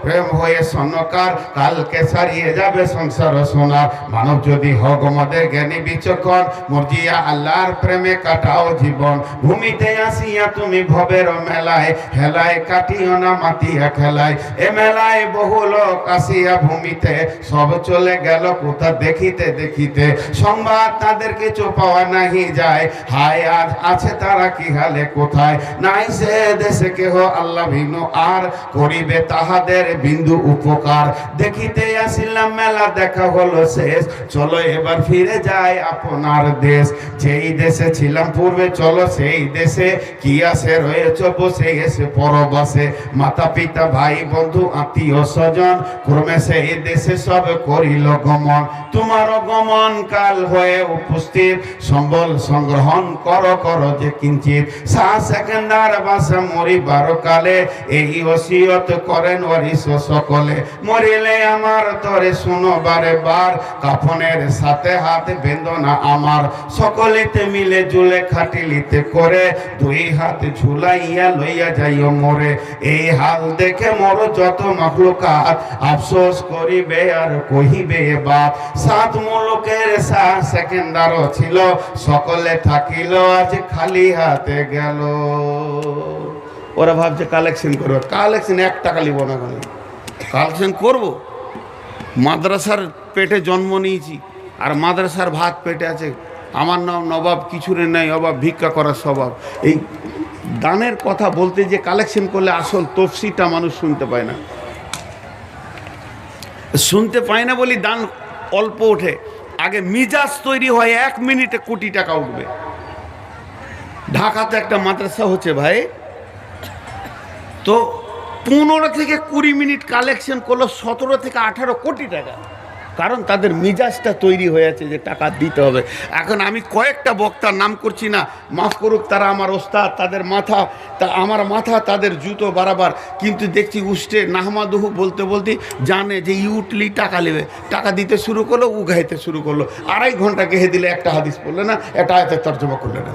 প্রেম হয়ে সনকার, কালকে সারিয়ে যাবে সংসার সোনার। মানব যদি হগ মদের জ্ঞানী বিচক্ষণ, মর্জিয়া আল্লাহর প্রেমে কাটাও জীবন। ভূমিতে আসিয়া তুমি ভবের মেলায়, হেলায় কাটিও না মাতিয়া খেলায়। এ মেলায় বহু লোক আসিয়া ভূমিতে, সব চলে গেল কোথা দেখিতে দেখিতে। সংবাদ তাদের কিছু পাওয়া নাহি যায়, হায় আজ আছে তারা কি হালে কোথায়। নাই সে দেশে কেহ আল্লাহ ভিন্ন, আর করিবে তাহাদের বিন্দু উপকার। দেখিতে আসিলাম মেলা দেখা হলো শেষ, চলো এবার ফিরে যায় আপনার দেশ। যেই দেশে ছিলাম পূর্বে চলো সেই দেশে, কি আসে রয়েছ বসে এসে পরবাসে। মাতা পিতা ভাই বন্ধু আত্মীয় স্বজন, ক্রমে সেই দেশে সব করিল গমন। তোমারও গমন কাল হয়ে উপস্থিত, সম্বল সংগ্রহণ কর যে কিঞ্চিত। শাহ সেকেন্দার বাসা মরিবার কালে, এই ওসিয়ত করেন ওরিস সকলে। মরিলে আমার তরে শুনো বারে বার, কাফনের সাথে হাত বেঁধো না আমার। সকলেতে মিলে জুলে খাটিলিতে করে, দুই হাত ঝুলাইয়া লইয়া যাইও মোরে। এই হাল দেখে মোর যত মাখলুকাত, আফসোস করিবে আর কহিবে বাত। সাত মুলুকের শাহ সেকেন্দারও ছিল, সকলে থাকিল আজ খালি হাতে গেল। ওরা ভাবছে কালেকশন করবো, কালেকশন 1 টাকা লিব না, কালেকশন করবো। মাদ্রাসার পেটে জন্ম নিয়েছি, আর মাদ্রাসার ভাত পেটে আছে। আমার নাম নবাব, কিছুরে নাই অভাব, ভিক্ষা করার স্বভাব। এই দানের কথা বলতে যে কালেকশন করলে আসল তফসিরটা মানুষ শুনতে পায় না। শুনতে পায় না বলি দান অল্প ওঠে। আগে মিজাজ তৈরি হয় 1 মিনিটে কোটি টাকা উঠবে। ঢাকাতে একটা মাদ্রাসা হচ্ছে ভাই, তো 15 থেকে 20 মিনিট কালেকশন করলো 17 থেকে 18 কোটি টাকা। কারণ তাদের মিজাজটা তৈরি হয়েছে যে টাকা দিতে হবে। এখন আমি কয়েকটা বক্তার নাম করছি না, মাফ করুক, তারা আমার ওস্তাদ, তাদের মাথা আমার মাথা, তাদের জুতো বারাবার। কিন্তু দেখছি উষ্টে নাহমাদুহু বলতে বলতে জানে যে ইউটলি টাকা নেবে, টাকা দিতে শুরু করলো, গাইতে শুরু করলো। 2.5 ঘন্টা গেহে দিলে একটা হাদিস পড়লে না, একটা আয়াতের তর্জমা করলে না।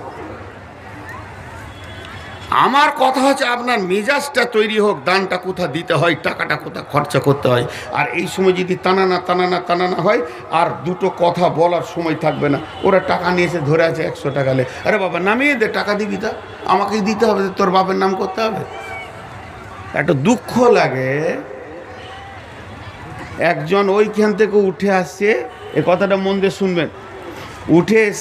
আমার কথা হচ্ছে আপনার মেজাজটা তৈরি হোক, দানটা কোথা দিতে হয়, টাকাটা কোথা খরচা করতে হয়। আর এই সময় যদি টানানা হয়, আর দুটো কথা বলার সময় থাকবে না। ওরা টাকা নিয়েছে, ধরে আছে 100 টাকা লে। আরে বাবা নামিয়ে দে, টাকা দিবি তা আমাকেই দিতে হবে, তোর বাপের নাম করতে হবে। একটা দুঃখ লাগে। একজন ওইখান থেকে উঠে আসছে, এ কথাটা মন দিয়ে শুনবেন, উঠে এসে